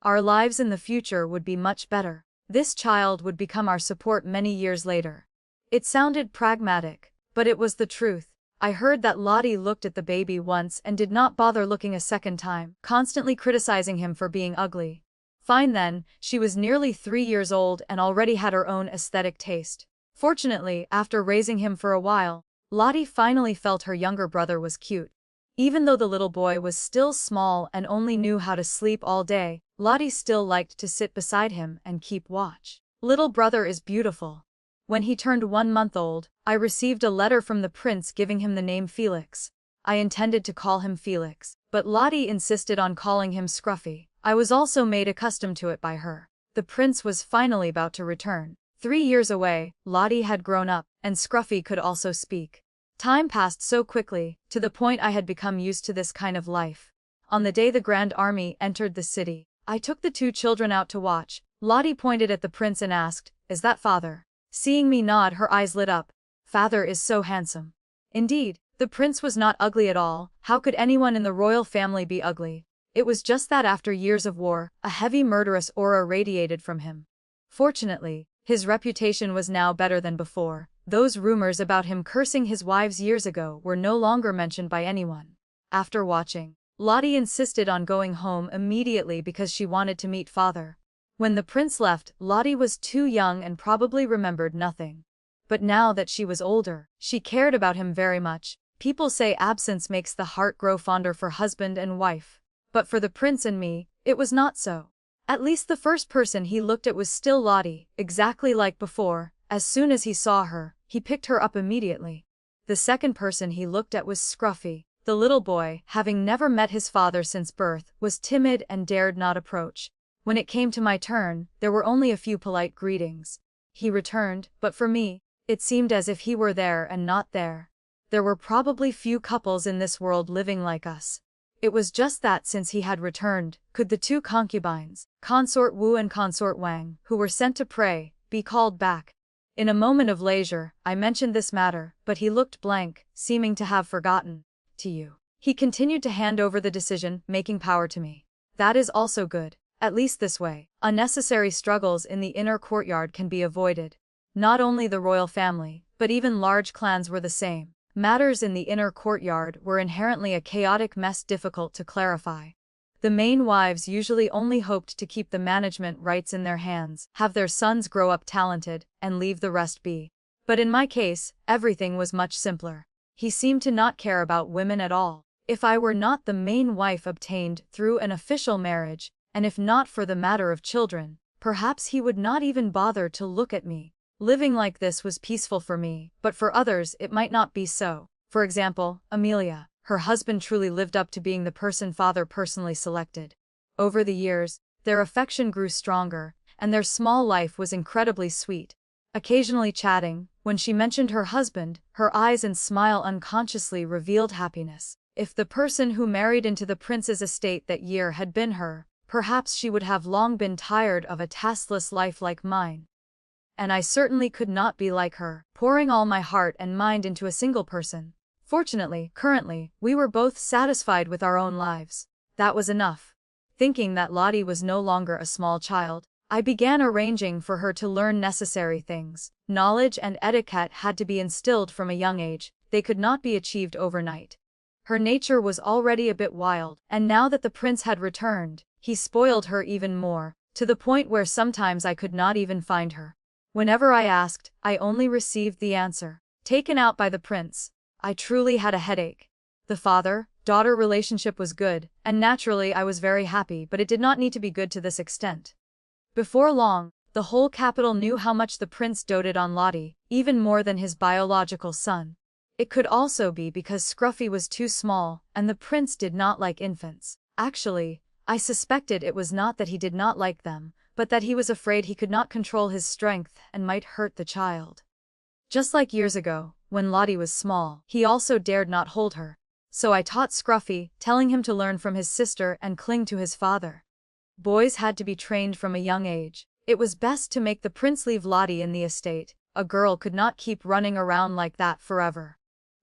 Our lives in the future would be much better. This child would become our support many years later. It sounded pragmatic, but it was the truth. I heard that Lottie looked at the baby once and did not bother looking a second time, constantly criticizing him for being ugly. Fine then, she was nearly 3 years old and already had her own aesthetic taste. Fortunately, after raising him for a while, Lottie finally felt her younger brother was cute. Even though the little boy was still small and only knew how to sleep all day, Lottie still liked to sit beside him and keep watch. Little brother is beautiful. When he turned 1 month old, I received a letter from the prince giving him the name Felix. I intended to call him Felix, but Lottie insisted on calling him Scruffy. I was also made accustomed to it by her. The prince was finally about to return. 3 years away, Lottie had grown up, and Scruffy could also speak. Time passed so quickly, to the point I had become used to this kind of life. On the day the Grand Army entered the city, I took the 2 children out to watch. Lottie pointed at the prince and asked, "Is that father?" Seeing me nod, her eyes lit up. "Father is so handsome." Indeed, the prince was not ugly at all. How could anyone in the royal family be ugly? It was just that after years of war, a heavy murderous aura radiated from him. Fortunately, his reputation was now better than before. Those rumors about him cursing his wives years ago were no longer mentioned by anyone. After watching, Lottie insisted on going home immediately because she wanted to meet father. When the prince left, Lottie was too young and probably remembered nothing. But now that she was older, she cared about him very much. People say absence makes the heart grow fonder for husband and wife. But for the prince and me, it was not so. At least the first person he looked at was still Lottie, exactly like before. As soon as he saw her, he picked her up immediately. The second person he looked at was Scruffy. The little boy, having never met his father since birth, was timid and dared not approach. When it came to my turn, there were only a few polite greetings. He returned, but for me, it seemed as if he were there and not there. There were probably few couples in this world living like us. It was just that since he had returned, could the 2 concubines, Consort Wu and Consort Wang, who were sent to pray, be called back. In a moment of leisure, I mentioned this matter, but he looked blank, seeming to have forgotten. "To you." He continued to hand over the decision-making power to me. "That is also good. At least this way, unnecessary struggles in the inner courtyard can be avoided." Not only the royal family, but even large clans were the same. Matters in the inner courtyard were inherently a chaotic mess difficult to clarify. The main wives usually only hoped to keep the management rights in their hands, have their sons grow up talented, and leave the rest be. But in my case, everything was much simpler. He seemed to not care about women at all. If I were not the main wife obtained through an official marriage, and if not for the matter of children, perhaps he would not even bother to look at me. Living like this was peaceful for me, but for others it might not be so. For example, Amelia. Her husband truly lived up to being the person father personally selected. Over the years, their affection grew stronger, and their small life was incredibly sweet. Occasionally chatting, when she mentioned her husband, her eyes and smile unconsciously revealed happiness. If the person who married into the prince's estate that year had been her, perhaps she would have long been tired of a taskless life like mine. And I certainly could not be like her, pouring all my heart and mind into a single person. Fortunately, currently, we were both satisfied with our own lives. That was enough. Thinking that Lottie was no longer a small child, I began arranging for her to learn necessary things. Knowledge and etiquette had to be instilled from a young age. They could not be achieved overnight. Her nature was already a bit wild, and now that the prince had returned, he spoiled her even more, to the point where sometimes I could not even find her. Whenever I asked, I only received the answer, "Taken out by the prince." I truly had a headache. The father-daughter relationship was good, and naturally I was very happy, but it did not need to be good to this extent. Before long, the whole capital knew how much the prince doted on Lottie, even more than his biological son. It could also be because Scruffy was too small, and the prince did not like infants. Actually, I suspected it was not that he did not like them, but that he was afraid he could not control his strength and might hurt the child. Just like years ago, when Lottie was small, he also dared not hold her. So I taught Scruffy, telling him to learn from his sister and cling to his father. Boys had to be trained from a young age. It was best to make the prince leave Lottie in the estate. A girl could not keep running around like that forever.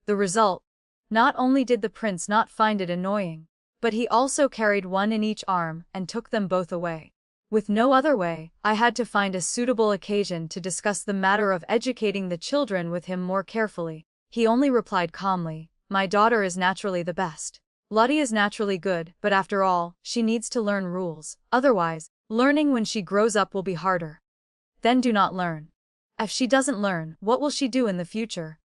The result? Not only did the prince not find it annoying, but he also carried one in each arm and took them both away. With no other way, I had to find a suitable occasion to discuss the matter of educating the children with him more carefully. He only replied calmly, "My daughter is naturally the best. Lottie is naturally good, but after all, she needs to learn rules. Otherwise, learning when she grows up will be harder. Then do not learn. If she doesn't learn, what will she do in the future?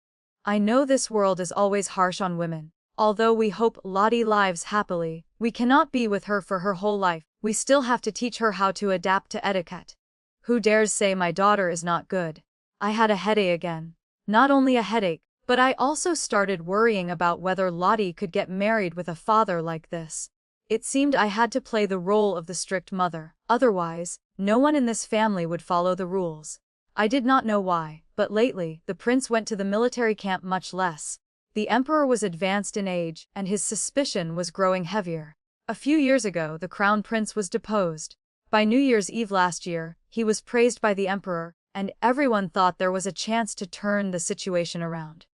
I know this world is always harsh on women. Although we hope Lottie lives happily, we cannot be with her for her whole life. We still have to teach her how to adapt to etiquette. Who dares say my daughter is not good?" I had a headache again. Not only a headache, but I also started worrying about whether Lottie could get married with a father like this. It seemed I had to play the role of the strict mother. Otherwise, no one in this family would follow the rules. I did not know why, but lately, the prince went to the military camp much less. The emperor was advanced in age, and his suspicion was growing heavier. A few years ago, the crown prince was deposed. By New Year's Eve last year, he was praised by the emperor, and everyone thought there was a chance to turn the situation around.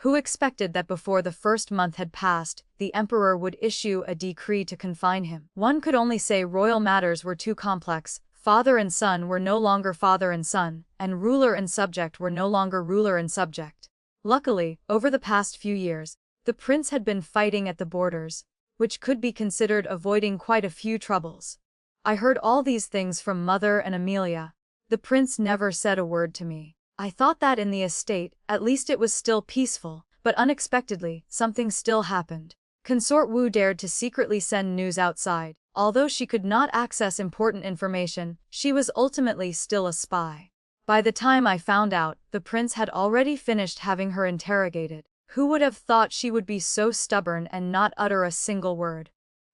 Who expected that before the first month had passed, the emperor would issue a decree to confine him? One could only say royal matters were too complex. Father and son were no longer father and son, and ruler and subject were no longer ruler and subject. Luckily, over the past few years, the prince had been fighting at the borders, which could be considered avoiding quite a few troubles. I heard all these things from Mother and Amelia. The prince never said a word to me. I thought that in the estate, at least it was still peaceful, but unexpectedly, something still happened. Consort Wu dared to secretly send news outside. Although she could not access important information, she was ultimately still a spy. By the time I found out, the prince had already finished having her interrogated. Who would have thought she would be so stubborn and not utter a single word?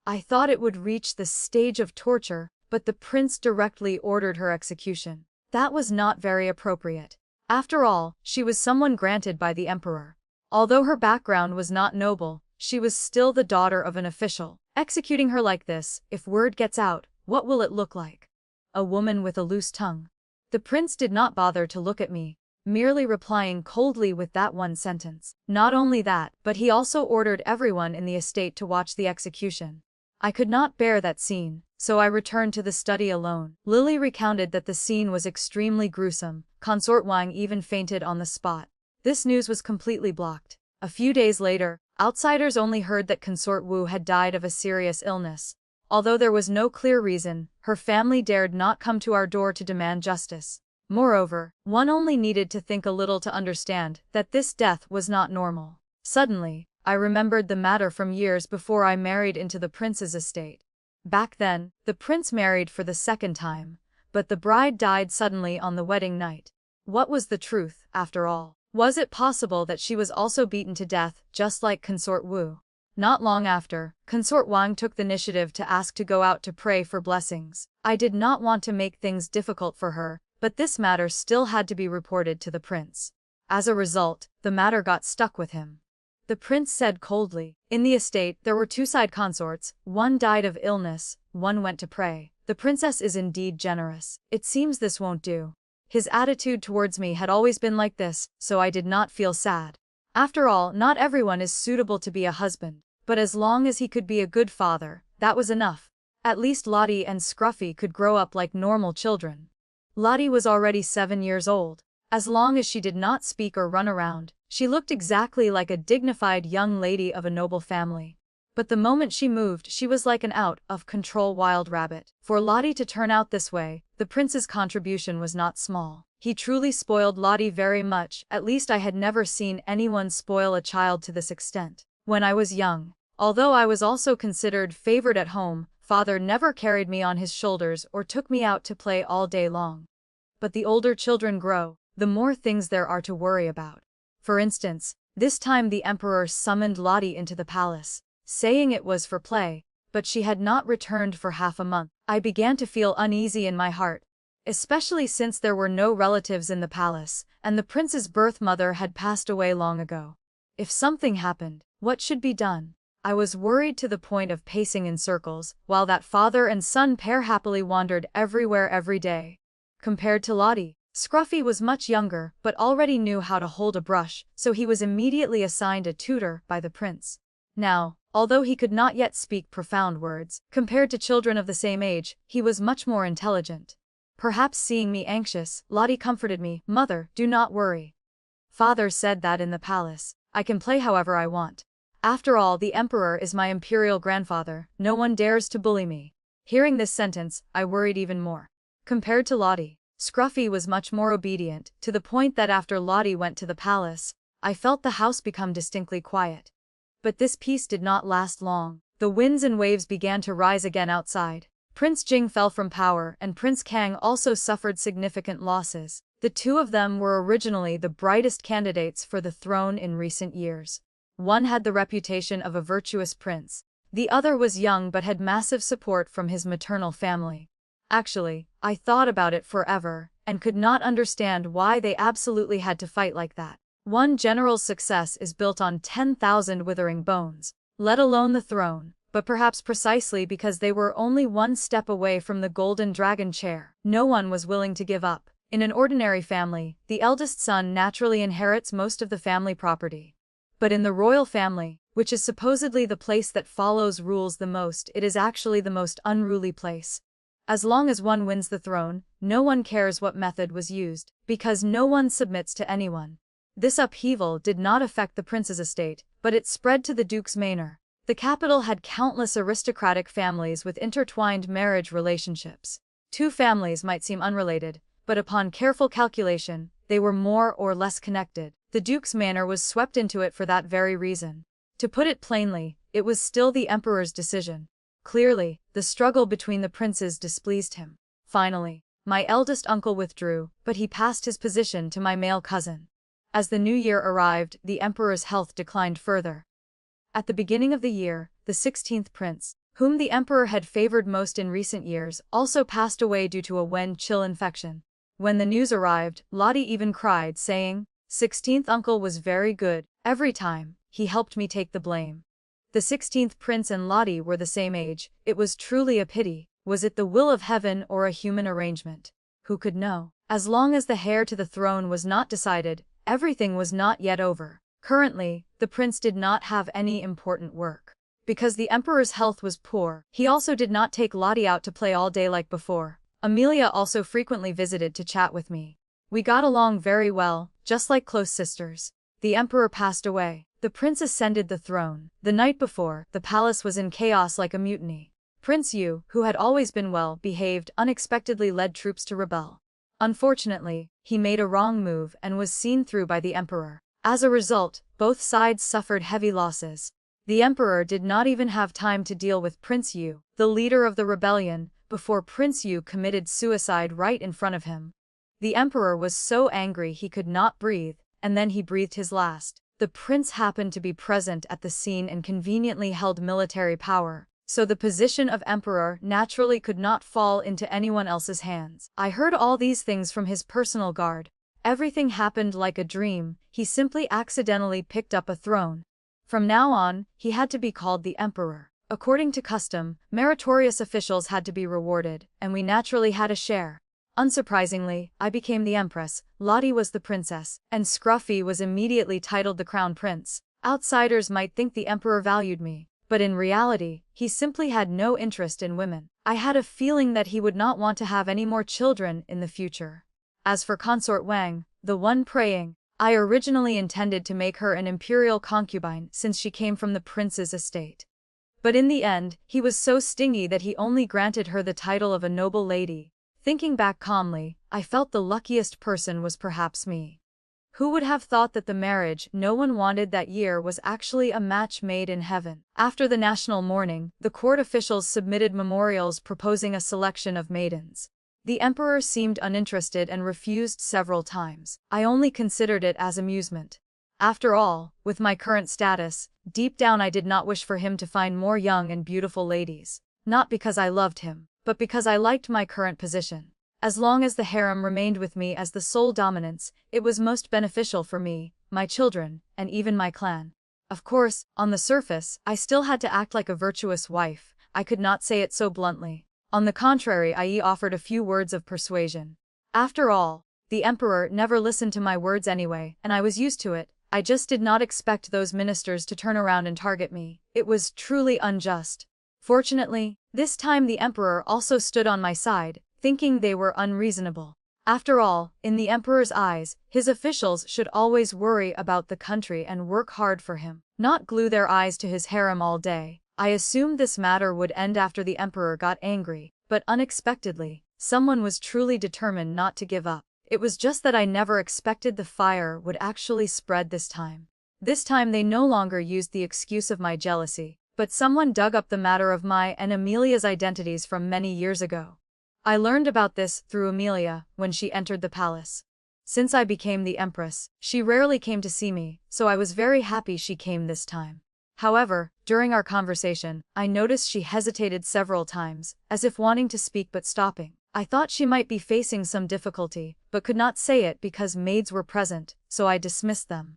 I thought it would reach the stage of torture, but the prince directly ordered her execution. That was not very appropriate. After all, she was someone granted by the emperor. Although her background was not noble, she was still the daughter of an official. Executing her like this, if word gets out, what will it look like? A woman with a loose tongue. The prince did not bother to look at me, merely replying coldly with that one sentence. Not only that, but he also ordered everyone in the estate to watch the execution. I could not bear that scene, so I returned to the study alone. Lily recounted that the scene was extremely gruesome. Consort Wang even fainted on the spot. This news was completely blocked. A few days later, outsiders only heard that Consort Wu had died of a serious illness. Although there was no clear reason, her family dared not come to our door to demand justice. Moreover, one only needed to think a little to understand that this death was not normal. Suddenly, I remembered the matter from years before I married into the prince's estate. Back then, the prince married for the second time, but the bride died suddenly on the wedding night. What was the truth, after all? Was it possible that she was also beaten to death, just like Consort Wu? Not long after, Consort Wang took the initiative to ask to go out to pray for blessings. I did not want to make things difficult for her, but this matter still had to be reported to the prince. As a result, the matter got stuck with him. The prince said coldly, "In the estate, there were two side consorts, one died of illness, one went to pray. The princess is indeed generous. It seems this won't do." His attitude towards me had always been like this, so I did not feel sad. After all, not everyone is suitable to be a husband, but as long as he could be a good father, that was enough. At least Lottie and Scruffy could grow up like normal children. Lottie was already 7 years old. As long as she did not speak or run around, she looked exactly like a dignified young lady of a noble family. But the moment she moved, she was like an out-of-control wild rabbit. For Lottie to turn out this way, the prince's contribution was not small. He truly spoiled Lottie very much. At least I had never seen anyone spoil a child to this extent. When I was young, although I was also considered favored at home, father never carried me on his shoulders or took me out to play all day long. But the older children grow, the more things there are to worry about. For instance, this time the emperor summoned Lottie into the palace, saying it was for play, but she had not returned for half a month. I began to feel uneasy in my heart, especially since there were no relatives in the palace, and the prince's birth mother had passed away long ago. If something happened, what should be done? I was worried to the point of pacing in circles, while that father and son pair happily wandered everywhere every day. compared to Lottie. Scruffy was much younger, but already knew how to hold a brush, so he was immediately assigned a tutor by the prince. Now, although he could not yet speak profound words, compared to children of the same age, he was much more intelligent. Perhaps seeing me anxious, Lottie comforted me. "Mother, do not worry. Father said that in the palace. I can play however I want. After all, the emperor is my imperial grandfather, no one dares to bully me." Hearing this sentence, I worried even more. Compared to Lottie, Scruffy was much more obedient, to the point that after Lottie went to the palace, I felt the house become distinctly quiet. But this peace did not last long. The winds and waves began to rise again outside. Prince Jing fell from power, and Prince Kang also suffered significant losses. The two of them were originally the brightest candidates for the throne in recent years. One had the reputation of a virtuous prince. The other was young but had massive support from his maternal family. Actually, I thought about it forever, and could not understand why they absolutely had to fight like that. One general's success is built on 10,000 withering bones, let alone the throne, but perhaps precisely because they were only one step away from the golden dragon chair, no one was willing to give up. In an ordinary family, the eldest son naturally inherits most of the family property. But in the royal family, which is supposedly the place that follows rules the most, it is actually the most unruly place. As long as one wins the throne, no one cares what method was used, because no one submits to anyone. This upheaval did not affect the prince's estate, but it spread to the duke's manor. The capital had countless aristocratic families with intertwined marriage relationships. Two families might seem unrelated, but upon careful calculation, they were more or less connected. The duke's manor was swept into it for that very reason. To put it plainly, it was still the emperor's decision. Clearly, the struggle between the princes displeased him. Finally, my eldest uncle withdrew, but he passed his position to my male cousin. As the new year arrived, the emperor's health declined further. At the beginning of the year, the 16th prince, whom the emperor had favored most in recent years, also passed away due to a chill infection. When the news arrived, Lottie even cried, saying, "16th uncle was very good. Every time, he helped me take the blame." The 16th prince and Lottie were the same age. It was truly a pity. Was it the will of heaven or a human arrangement? Who could know? As long as the heir to the throne was not decided, everything was not yet over. Currently, the prince did not have any important work. Because the emperor's health was poor, he also did not take Lottie out to play all day like before. Amelia also frequently visited to chat with me. We got along very well, just like close sisters. The emperor passed away. The prince ascended the throne. The night before, the palace was in chaos like a mutiny. Prince Yu, who had always been well-behaved, unexpectedly led troops to rebel. Unfortunately, he made a wrong move and was seen through by the emperor. As a result, both sides suffered heavy losses. The emperor did not even have time to deal with Prince Yu, the leader of the rebellion, before Prince Yu committed suicide right in front of him. The emperor was so angry he could not breathe, and then he breathed his last. The prince happened to be present at the scene and conveniently held military power, so the position of emperor naturally could not fall into anyone else's hands. I heard all these things from his personal guard. Everything happened like a dream. He simply accidentally picked up a throne. From now on, he had to be called the emperor. According to custom, meritorious officials had to be rewarded, and we naturally had a share. Unsurprisingly, I became the empress, Lottie was the princess, and Scruffy was immediately titled the crown prince. Outsiders might think the emperor valued me, but in reality, he simply had no interest in women. I had a feeling that he would not want to have any more children in the future. As for Consort Wang, the one praying, I originally intended to make her an imperial concubine since she came from the prince's estate. But in the end, he was so stingy that he only granted her the title of a noble lady. Thinking back calmly, I felt the luckiest person was perhaps me. Who would have thought that the marriage no one wanted that year was actually a match made in heaven? After the national mourning, the court officials submitted memorials proposing a selection of maidens. The emperor seemed uninterested and refused several times. I only considered it as amusement. After all, with my current status, deep down I did not wish for him to find more young and beautiful ladies. Not because I loved him, but because I liked my current position. As long as the harem remained with me as the sole dominance, it was most beneficial for me, my children, and even my clan. Of course, on the surface, I still had to act like a virtuous wife. I could not say it so bluntly. On the contrary, I offered a few words of persuasion. After all, the emperor never listened to my words anyway, and I was used to it. I just did not expect those ministers to turn around and target me. It was truly unjust. Fortunately, this time the emperor also stood on my side, thinking they were unreasonable. After all, in the emperor's eyes, his officials should always worry about the country and work hard for him, not glue their eyes to his harem all day. I assumed this matter would end after the emperor got angry, but unexpectedly, someone was truly determined not to give up. It was just that I never expected the fire would actually spread this time. This time they no longer used the excuse of my jealousy, but someone dug up the matter of my and Amelia's identities from many years ago. I learned about this through Amelia when she entered the palace. Since I became the empress, she rarely came to see me, so I was very happy she came this time. However, during our conversation, I noticed she hesitated several times, as if wanting to speak but stopping. I thought she might be facing some difficulty, but could not say it because maids were present, so I dismissed them.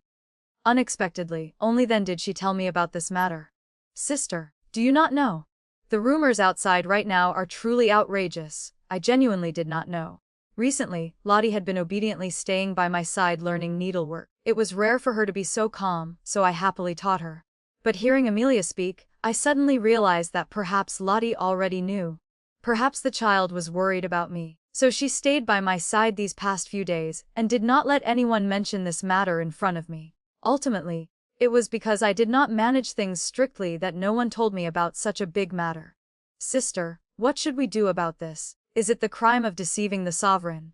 Unexpectedly, only then did she tell me about this matter. Sister, do you not know? The rumors outside right now are truly outrageous. I genuinely did not know. Recently, Lottie had been obediently staying by my side learning needlework. It was rare for her to be so calm, so I happily taught her. But hearing Amelia speak, I suddenly realized that perhaps Lottie already knew. Perhaps the child was worried about me, so she stayed by my side these past few days and did not let anyone mention this matter in front of me. Ultimately, it was because I did not manage things strictly that no one told me about such a big matter. Sister, what should we do about this? Is it the crime of deceiving the sovereign?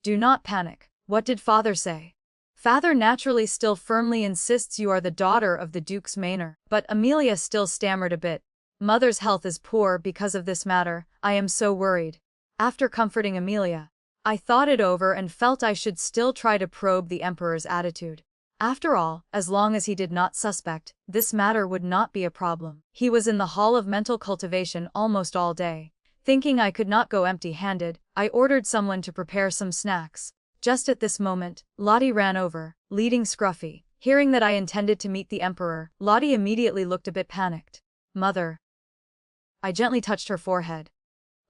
Do not panic. What did father say? Father naturally still firmly insists you are the daughter of the Duke's Manor, but Amelia still stammered a bit. Mother's health is poor because of this matter. I am so worried. After comforting Amelia, I thought it over and felt I should still try to probe the emperor's attitude. After all, as long as he did not suspect, this matter would not be a problem. He was in the hall of mental cultivation almost all day. Thinking I could not go empty-handed, I ordered someone to prepare some snacks. Just at this moment, Lottie ran over, leading Scruffy. Hearing that I intended to meet the emperor, Lottie immediately looked a bit panicked. Mother. I gently touched her forehead.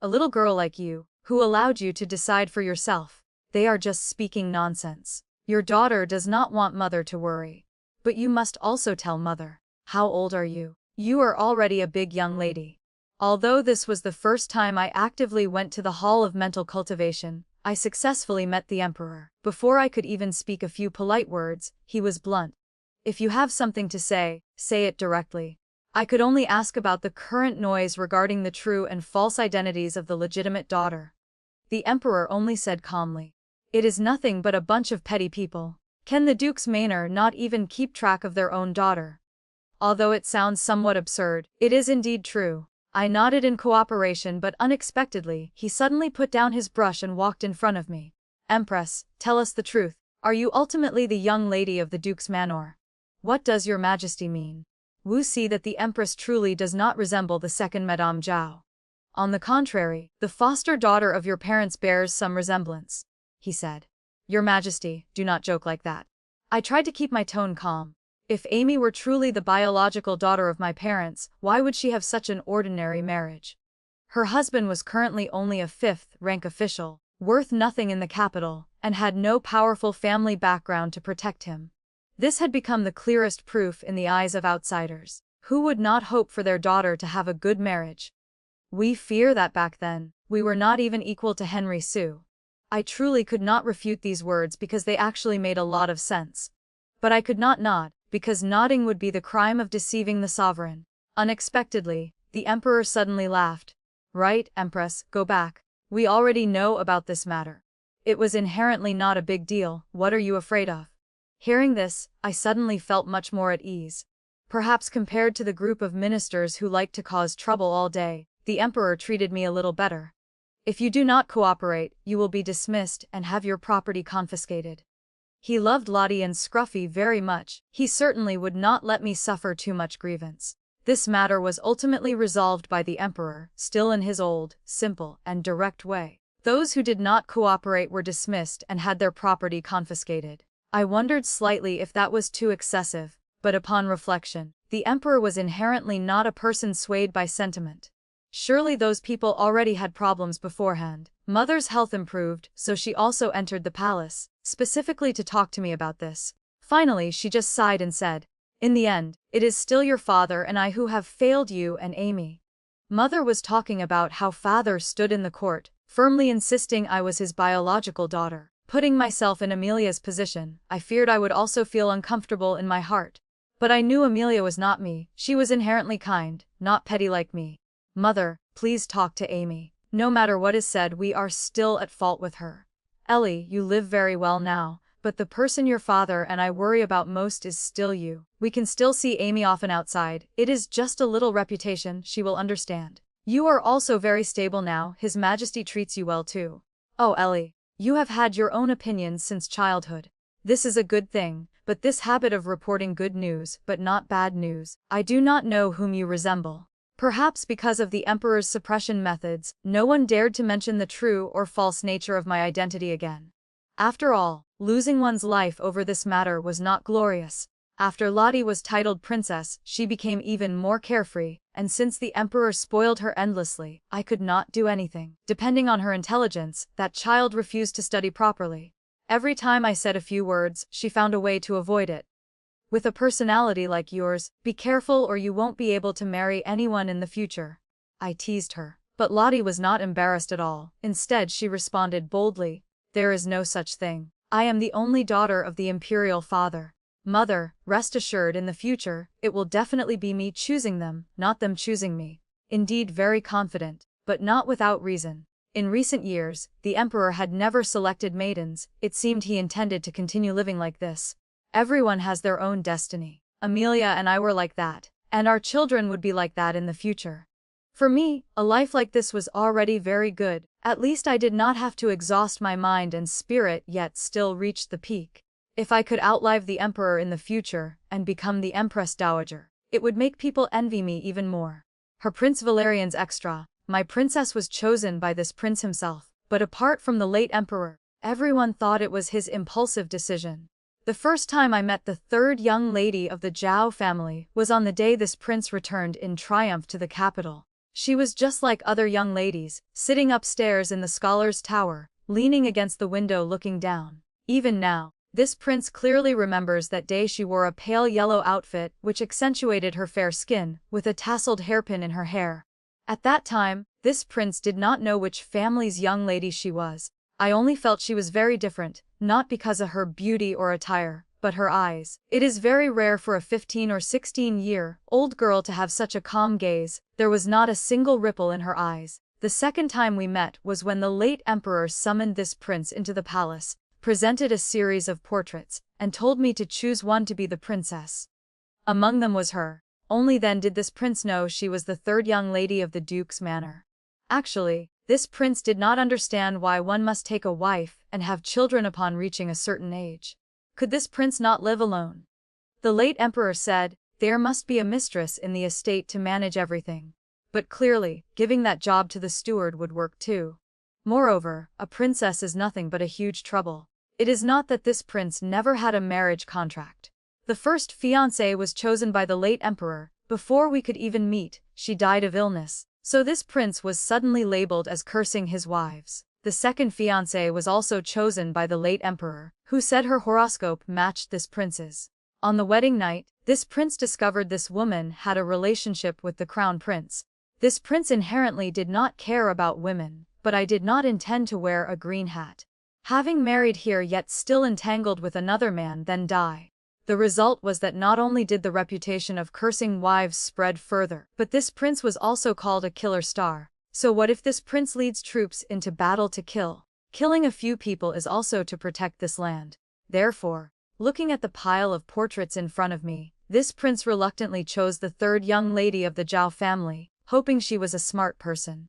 A little girl like you, who allowed you to decide for yourself. They are just speaking nonsense. Your daughter does not want mother to worry. But you must also tell mother. How old are you? You are already a big young lady. Although this was the first time I actively went to the Hall of Mental Cultivation, I successfully met the emperor. Before I could even speak a few polite words, he was blunt. If you have something to say it directly. I could only ask about the current noise regarding the true and false identities of the legitimate daughter. The emperor only said calmly. It is nothing but a bunch of petty people. Can the Duke's Manor not even keep track of their own daughter? Although it sounds somewhat absurd, it is indeed true. I nodded in cooperation, but unexpectedly, he suddenly put down his brush and walked in front of me. Empress, tell us the truth. Are you ultimately the young lady of the Duke's Manor? What does your majesty mean? Wu see that the empress truly does not resemble the second Madame Zhao. On the contrary, the foster daughter of your parents bears some resemblance, he said. Your majesty, do not joke like that. I tried to keep my tone calm. If Amy were truly the biological daughter of my parents, why would she have such an ordinary marriage? Her husband was currently only a fifth-rank official, worth nothing in the capital, and had no powerful family background to protect him. This had become the clearest proof in the eyes of outsiders. Who would not hope for their daughter to have a good marriage? We fear that back then, we were not even equal to Henry Sue. I truly could not refute these words because they actually made a lot of sense. But I could not nod, because nodding would be the crime of deceiving the sovereign. Unexpectedly, the emperor suddenly laughed. Right, Empress, go back. We already know about this matter. It was inherently not a big deal. What are you afraid of? Hearing this, I suddenly felt much more at ease. Perhaps compared to the group of ministers who like to cause trouble all day, the emperor treated me a little better. If you do not cooperate, you will be dismissed and have your property confiscated. He loved Lottie and Scruffy very much. He certainly would not let me suffer too much grievance. This matter was ultimately resolved by the emperor, still in his old, simple, and direct way. Those who did not cooperate were dismissed and had their property confiscated. I wondered slightly if that was too excessive, but upon reflection, the emperor was inherently not a person swayed by sentiment. Surely those people already had problems beforehand. Mother's health improved, so she also entered the palace, specifically to talk to me about this. Finally, she just sighed and said, "In the end, it is still your father and I who have failed you and Amy." Mother was talking about how father stood in the court, firmly insisting I was his biological daughter. Putting myself in Amelia's position, I feared I would also feel uncomfortable in my heart. But I knew Amelia was not me. She was inherently kind, not petty like me. "Mother, please talk to Amy. No matter what is said, we are still at fault with her. Ellie, you live very well now, but the person your father and I worry about most is still you. We can still see Amy often outside. It is just a little reputation, she will understand. You are also very stable now, His Majesty treats you well too. Oh Ellie, you have had your own opinions since childhood. This is a good thing, but this habit of reporting good news, but not bad news, I do not know whom you resemble." Perhaps because of the Emperor's suppression methods, no one dared to mention the true or false nature of my identity again. After all, losing one's life over this matter was not glorious. After Lottie was titled princess, she became even more carefree, and since the Emperor spoiled her endlessly, I could not do anything. Depending on her intelligence, that child refused to study properly. Every time I said a few words, she found a way to avoid it. "With a personality like yours, be careful or you won't be able to marry anyone in the future," I teased her. But Lottie was not embarrassed at all. Instead, she responded boldly, "There is no such thing. I am the only daughter of the imperial father. Mother, rest assured in the future, it will definitely be me choosing them, not them choosing me." Indeed very confident, but not without reason. In recent years, the Emperor had never selected maidens. It seemed he intended to continue living like this. Everyone has their own destiny. Amelia and I were like that, and our children would be like that in the future. For me, a life like this was already very good. At least I did not have to exhaust my mind and spirit yet still reach the peak. If I could outlive the Emperor in the future and become the Empress Dowager, it would make people envy me even more. Her Prince Valerian's extra, my princess was chosen by this prince himself, but apart from the late Emperor, everyone thought it was his impulsive decision. The first time I met the third young lady of the Zhao family was on the day this prince returned in triumph to the capital. She was just like other young ladies, sitting upstairs in the Scholar's Tower, leaning against the window looking down. Even now, this prince clearly remembers that day she wore a pale yellow outfit which accentuated her fair skin, with a tasseled hairpin in her hair. At that time, this prince did not know which family's young lady she was. I only felt she was very different, not because of her beauty or attire, but her eyes. It is very rare for a 15 or 16-year-old girl to have such a calm gaze. There was not a single ripple in her eyes. The second time we met was when the late Emperor summoned this prince into the palace, presented a series of portraits, and told me to choose one to be the princess. Among them was her. Only then did this prince know she was the third young lady of the Duke's manor. Actually, this prince did not understand why one must take a wife and have children upon reaching a certain age. Could this prince not live alone? The late Emperor said, there must be a mistress in the estate to manage everything. But clearly, giving that job to the steward would work too. Moreover, a princess is nothing but a huge trouble. It is not that this prince never had a marriage contract. The first fiancée was chosen by the late Emperor. Before we could even meet, she died of illness. So this prince was suddenly labeled as cursing his wives. The second fiancée was also chosen by the late Emperor, who said her horoscope matched this prince's. On the wedding night, this prince discovered this woman had a relationship with the crown prince. This prince inherently did not care about women, but I did not intend to wear a green hat. Having married here yet still entangled with another man then die. The result was that not only did the reputation of cursing wives spread further, but this prince was also called a killer star. So what if this prince leads troops into battle to kill? Killing a few people is also to protect this land. Therefore, looking at the pile of portraits in front of me, this prince reluctantly chose the third young lady of the Zhao family, hoping she was a smart person.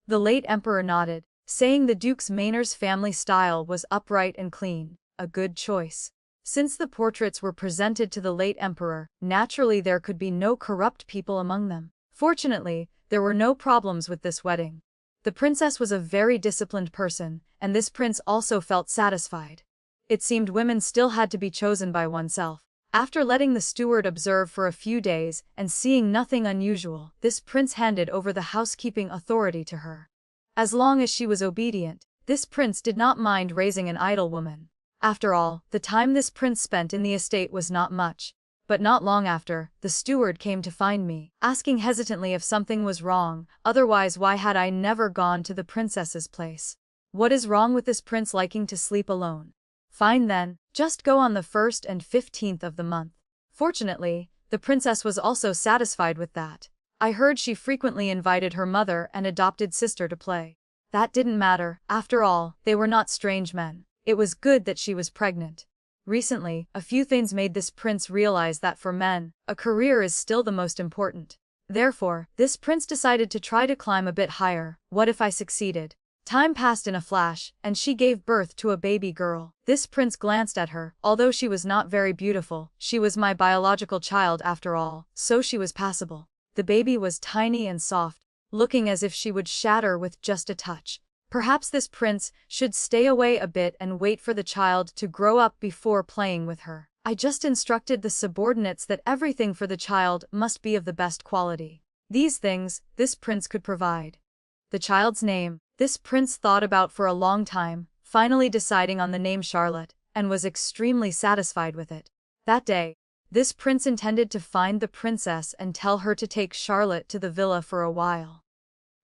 The late Emperor nodded, saying the Duke's manor's family style was upright and clean, a good choice. Since the portraits were presented to the late Emperor, naturally there could be no corrupt people among them. Fortunately, there were no problems with this wedding. The princess was a very disciplined person, and this prince also felt satisfied. It seemed women still had to be chosen by oneself. After letting the steward observe for a few days and seeing nothing unusual, this prince handed over the housekeeping authority to her. As long as she was obedient, this prince did not mind raising an idle woman. After all, the time this prince spent in the estate was not much. But not long after, the steward came to find me, asking hesitantly if something was wrong, otherwise why had I never gone to the princess's place? What is wrong with this prince liking to sleep alone? Fine then, just go on the 1st and 15th of the month. Fortunately, the princess was also satisfied with that. I heard she frequently invited her mother and adopted sister to play. That didn't matter, after all, they were not strange men. It was good that she was pregnant. Recently, a few things made this prince realize that for men, a career is still the most important. Therefore, this prince decided to try to climb a bit higher. What if I succeeded? Time passed in a flash, and she gave birth to a baby girl. This prince glanced at her. Although she was not very beautiful, she was my biological child after all, so she was passable. The baby was tiny and soft, looking as if she would shatter with just a touch. Perhaps this prince should stay away a bit and wait for the child to grow up before playing with her. I just instructed the subordinates that everything for the child must be of the best quality. These things, this prince could provide. The child's name, this prince thought about for a long time, finally deciding on the name Charlotte, and was extremely satisfied with it. That day, this prince intended to find the princess and tell her to take Charlotte to the villa for a while.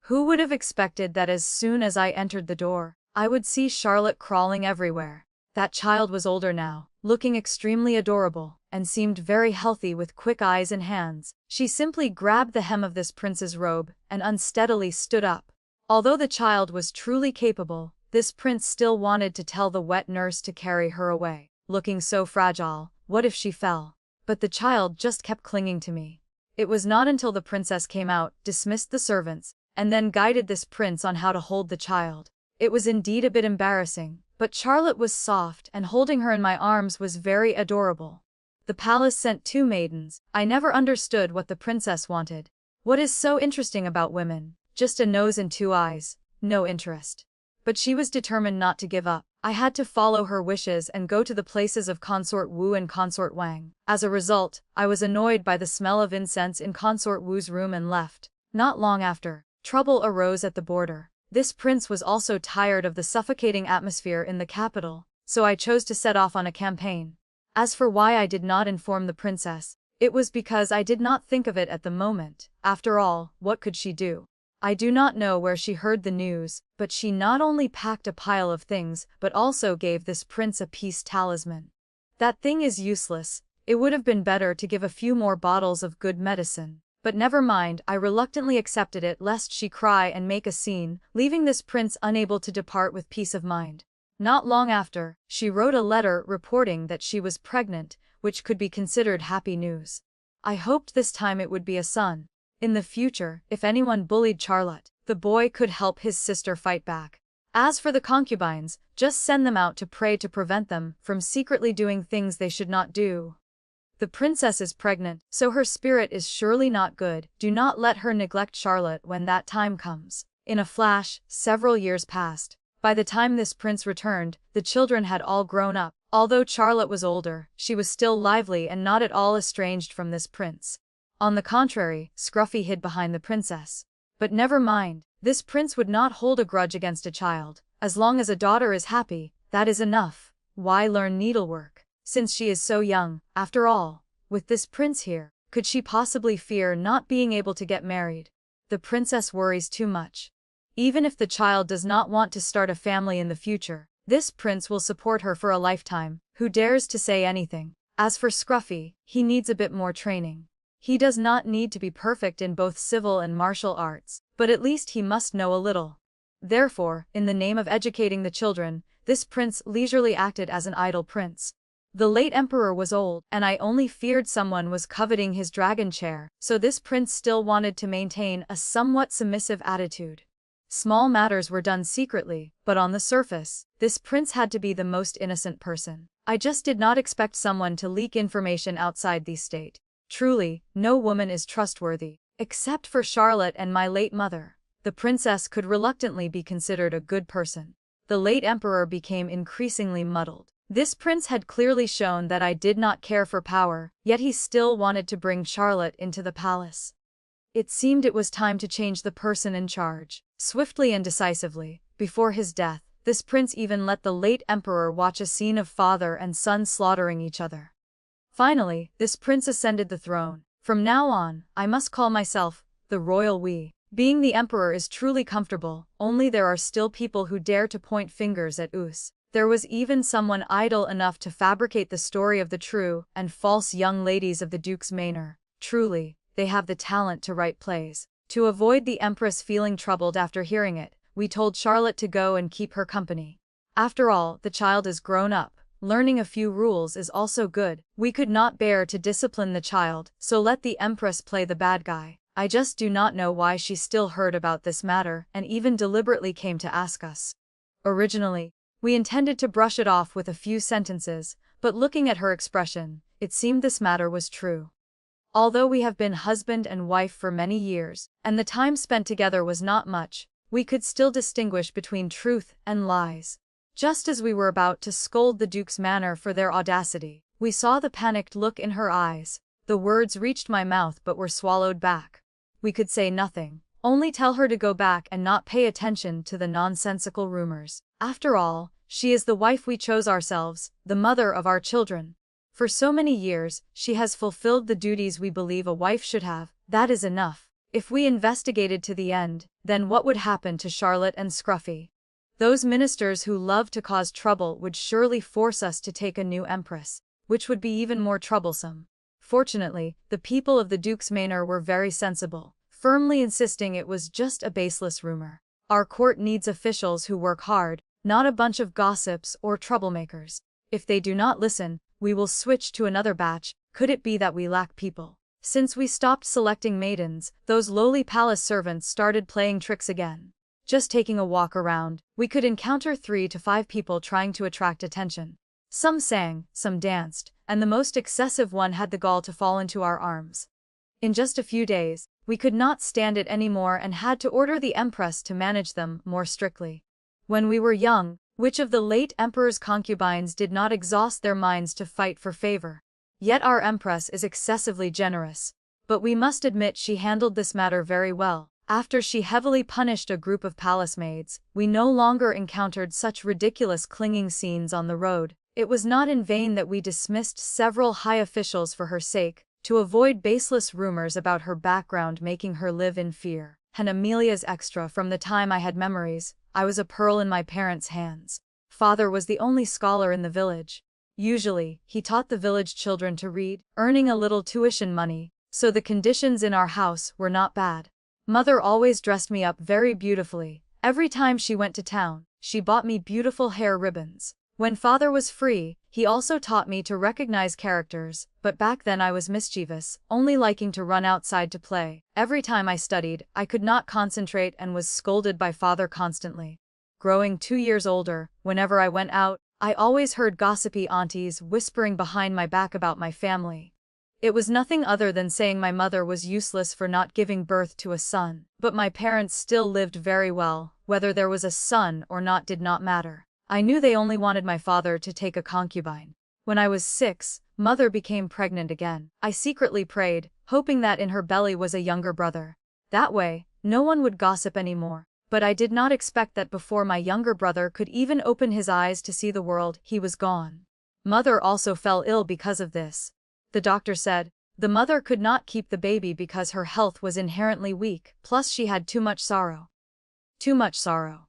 Who would have expected that as soon as I entered the door, I would see Charlotte crawling everywhere? That child was older now, looking extremely adorable, and seemed very healthy with quick eyes and hands. She simply grabbed the hem of this prince's robe and unsteadily stood up. Although the child was truly capable, this prince still wanted to tell the wet nurse to carry her away. Looking so fragile, what if she fell? But the child just kept clinging to me. It was not until the princess came out, dismissed the servants, and then guided this prince on how to hold the child. It was indeed a bit embarrassing, but Charlotte was soft and holding her in my arms was very adorable. The palace sent 2 maidens. I never understood what the princess wanted. What is so interesting about women? Just a nose and 2 eyes, no interest. But she was determined not to give up. I had to follow her wishes and go to the places of Consort Wu and Consort Wang. As a result, I was annoyed by the smell of incense in Consort Wu's room and left. Not long after, trouble arose at the border. This prince was also tired of the suffocating atmosphere in the capital, so I chose to set off on a campaign. As for why I did not inform the princess, it was because I did not think of it at the moment. After all, what could she do? I do not know where she heard the news, but she not only packed a pile of things, but also gave this prince a peace talisman. That thing is useless. It would have been better to give a few more bottles of good medicine. But never mind, I reluctantly accepted it lest she cry and make a scene, leaving this prince unable to depart with peace of mind. Not long after, she wrote a letter reporting that she was pregnant, which could be considered happy news. I hoped this time it would be a son. In the future, if anyone bullied Charlotte, the boy could help his sister fight back. As for the concubines, just send them out to pray to prevent them from secretly doing things they should not do. The princess is pregnant, so her spirit is surely not good. Do not let her neglect Charlotte when that time comes. In a flash, several years passed. By the time this prince returned, the children had all grown up. Although Charlotte was older, she was still lively and not at all estranged from this prince. On the contrary, Scruffy hid behind the princess. But never mind, this prince would not hold a grudge against a child. As long as a daughter is happy, that is enough. Why learn needlework? Since she is so young, after all, with this prince here, could she possibly fear not being able to get married? The princess worries too much. Even if the child does not want to start a family in the future, this prince will support her for a lifetime. Who dares to say anything? As for Scruffy, he needs a bit more training. He does not need to be perfect in both civil and martial arts, but at least he must know a little. Therefore, in the name of educating the children, this prince leisurely acted as an idle prince. The late emperor was old, and I only feared someone was coveting his dragon chair, so this prince still wanted to maintain a somewhat submissive attitude. Small matters were done secretly, but on the surface, this prince had to be the most innocent person. I just did not expect someone to leak information outside the state. Truly, no woman is trustworthy, except for Charlotte and my late mother. The princess could reluctantly be considered a good person. The late emperor became increasingly muddled. This prince had clearly shown that I did not care for power, yet he still wanted to bring Charlotte into the palace. It seemed it was time to change the person in charge. swiftly and decisively. Before his death, this prince even let the late emperor watch a scene of father and son slaughtering each other. Finally, this prince ascended the throne. From now on, I must call myself the royal we. Being the emperor is truly comfortable, only there are still people who dare to point fingers at us. There was even someone idle enough to fabricate the story of the true and false young ladies of the Duke's manor. Truly, they have the talent to write plays. To avoid the empress feeling troubled after hearing it, we told Charlotte to go and keep her company. After all, the child is grown up. Learning a few rules is also good. We could not bear to discipline the child, so let the empress play the bad guy. I just do not know why she still heard about this matter and even deliberately came to ask us. Originally, we intended to brush it off with a few sentences, but looking at her expression, it seemed this matter was true. Although we have been husband and wife for many years, and the time spent together was not much, we could still distinguish between truth and lies. Just as we were about to scold the Duke's manor for their audacity, we saw the panicked look in her eyes. The words reached my mouth but were swallowed back. We could say nothing, only tell her to go back and not pay attention to the nonsensical rumors. After all, she is the wife we chose ourselves, the mother of our children. For so many years, she has fulfilled the duties we believe a wife should have. That is enough. If we investigated to the end, then what would happen to Charlotte and Scruffy? Those ministers who love to cause trouble would surely force us to take a new empress, which would be even more troublesome. Fortunately, the people of the Duke's manor were very sensible, firmly insisting it was just a baseless rumor. Our court needs officials who work hard, not a bunch of gossips or troublemakers. If they do not listen, we will switch to another batch. Could it be that we lack people? Since we stopped selecting maidens, those lowly palace servants started playing tricks again. Just taking a walk around, we could encounter 3 to 5 people trying to attract attention. Some sang, some danced, and the most excessive one had the gall to fall into our arms. In just a few days, we could not stand it anymore and had to order the empress to manage them more strictly. When we were young, which of the late emperor's concubines did not exhaust their minds to fight for favor? Yet our empress is excessively generous. But we must admit she handled this matter very well. After she heavily punished a group of palace maids, we no longer encountered such ridiculous clinging scenes on the road. It was not in vain that we dismissed several high officials for her sake, to avoid baseless rumors about her background making her live in fear. And Amelia's extra. From the time I had memories, I was a pearl in my parents' hands. Father was the only scholar in the village. Usually, he taught the village children to read, earning a little tuition money, so the conditions in our house were not bad. Mother always dressed me up very beautifully. Every time she went to town, she bought me beautiful hair ribbons. When father was free, he also taught me to recognize characters, but back then I was mischievous, only liking to run outside to play. Every time I studied, I could not concentrate and was scolded by father constantly. Growing 2 years older, whenever I went out, I always heard gossipy aunties whispering behind my back about my family. It was nothing other than saying my mother was useless for not giving birth to a son, but my parents still lived very well. Whether there was a son or not did not matter. I knew they only wanted my father to take a concubine. When I was 6, mother became pregnant again. I secretly prayed, hoping that in her belly was a younger brother. That way, no one would gossip anymore. But I did not expect that before my younger brother could even open his eyes to see the world, he was gone. Mother also fell ill because of this. The doctor said the mother could not keep the baby because her health was inherently weak, plus she had too much sorrow. Too much sorrow.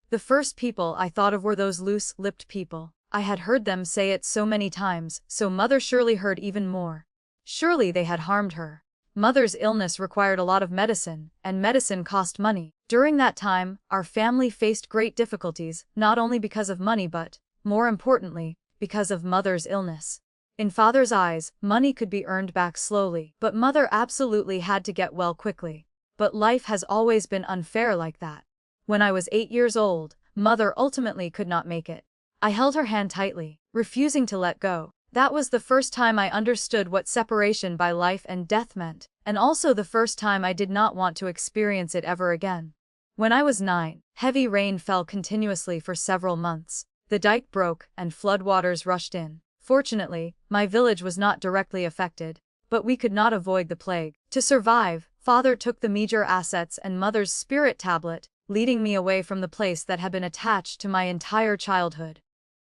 The first people I thought of were those loose-lipped people. I had heard them say it so many times, so mother surely heard even more. Surely they had harmed her. Mother's illness required a lot of medicine, and medicine cost money. During that time, our family faced great difficulties, not only because of money but, more importantly, because of mother's illness. In father's eyes, money could be earned back slowly, but mother absolutely had to get well quickly. But life has always been unfair like that. When I was 8 years old, mother ultimately could not make it. I held her hand tightly, refusing to let go. That was the first time I understood what separation by life and death meant, and also the first time I did not want to experience it ever again. When I was 9, heavy rain fell continuously for several months. The dike broke and floodwaters rushed in. Fortunately, my village was not directly affected, but we could not avoid the plague. To survive, father took the meager assets and mother's spirit tablet, leading me away from the place that had been attached to my entire childhood.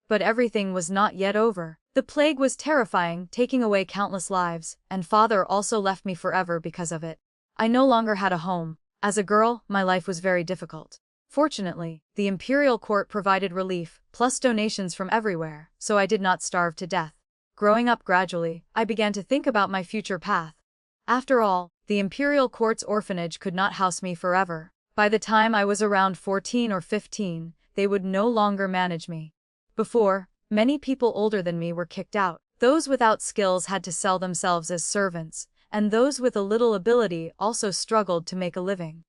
But everything was not yet over. The plague was terrifying, taking away countless lives, and father also left me forever because of it. I no longer had a home. As a girl, my life was very difficult. Fortunately, the imperial court provided relief, plus donations from everywhere, so I did not starve to death. Growing up gradually, I began to think about my future path. After all, the imperial court's orphanage could not house me forever. By the time I was around 14 or 15, they would no longer manage me. Before, many people older than me were kicked out. Those without skills had to sell themselves as servants, and those with a little ability also struggled to make a living.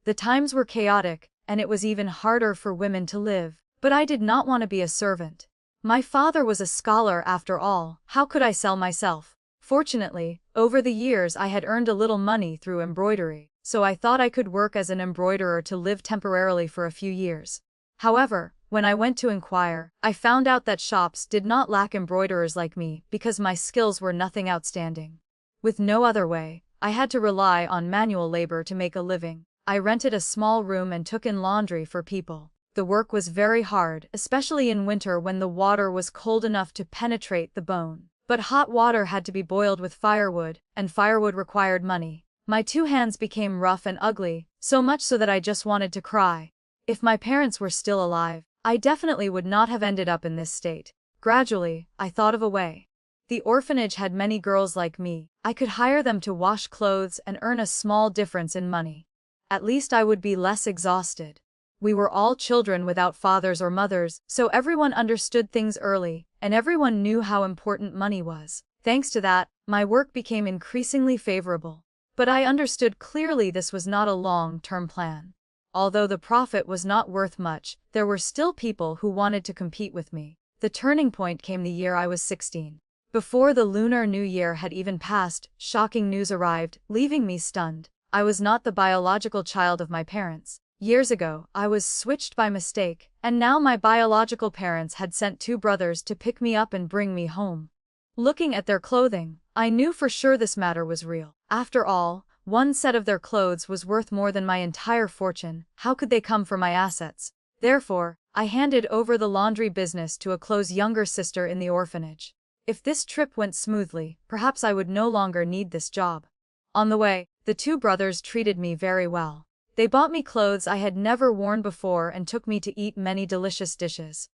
The times were chaotic, and it was even harder for women to live, but I did not want to be a servant. My father was a scholar after all, how could I sell myself? Fortunately, over the years I had earned a little money through embroidery, so I thought I could work as an embroiderer to live temporarily for a few years. However, when I went to inquire, I found out that shops did not lack embroiderers like me because my skills were nothing outstanding. With no other way, I had to rely on manual labor to make a living. I rented a small room and took in laundry for people. The work was very hard, especially in winter when the water was cold enough to penetrate the bone. But hot water had to be boiled with firewood, and firewood required money. My 2 hands became rough and ugly, so much so that I just wanted to cry. If my parents were still alive, I definitely would not have ended up in this state. Gradually, I thought of a way. The orphanage had many girls like me. I could hire them to wash clothes and earn a small difference in money. At least I would be less exhausted. We were all children without fathers or mothers, so everyone understood things early, and everyone knew how important money was. Thanks to that, my work became increasingly favorable. But I understood clearly this was not a long-term plan. Although the profit was not worth much, there were still people who wanted to compete with me. The turning point came the year I was 16. Before the Lunar New Year had even passed, shocking news arrived, leaving me stunned. I was not the biological child of my parents. Years ago, I was switched by mistake, and now my biological parents had sent 2 brothers to pick me up and bring me home. Looking at their clothing, I knew for sure this matter was real. After all, one set of their clothes was worth more than my entire fortune. How could they come for my assets? Therefore, I handed over the laundry business to a close younger sister in the orphanage. If this trip went smoothly, perhaps I would no longer need this job. On the way, the 2 brothers treated me very well. They bought me clothes I had never worn before and took me to eat many delicious dishes.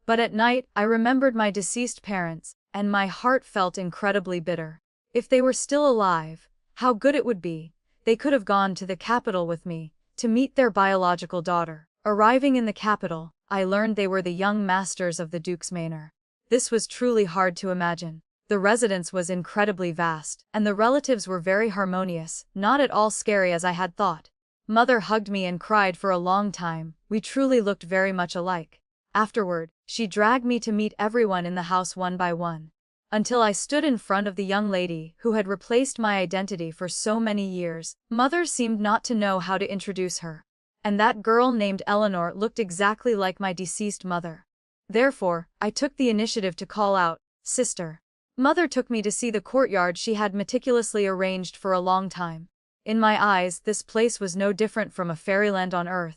But at night, I remembered my deceased parents, and my heart felt incredibly bitter. If they were still alive, how good it would be. They could have gone to the capital with me, to meet their biological daughter. Arriving in the capital, I learned they were the young masters of the Duke's Manor. This was truly hard to imagine. The residence was incredibly vast, and the relatives were very harmonious, not at all scary as I had thought. Mother hugged me and cried for a long time. We truly looked very much alike. Afterward, she dragged me to meet everyone in the house one by one. Until I stood in front of the young lady who had replaced my identity for so many years. Mother seemed not to know how to introduce her. And that girl named Eleanor looked exactly like my deceased mother. Therefore, I took the initiative to call out, "Sister." Mother took me to see the courtyard she had meticulously arranged for a long time. In my eyes, this place was no different from a fairyland on earth.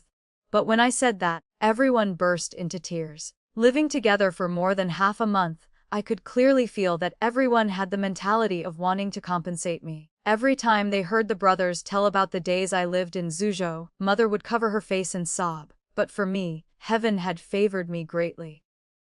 But when I said that, everyone burst into tears. Living together for more than half a month, I could clearly feel that everyone had the mentality of wanting to compensate me. Every time they heard the brothers tell about the days I lived in Zhuzhou, Mother would cover her face and sob. But for me, heaven had favored me greatly.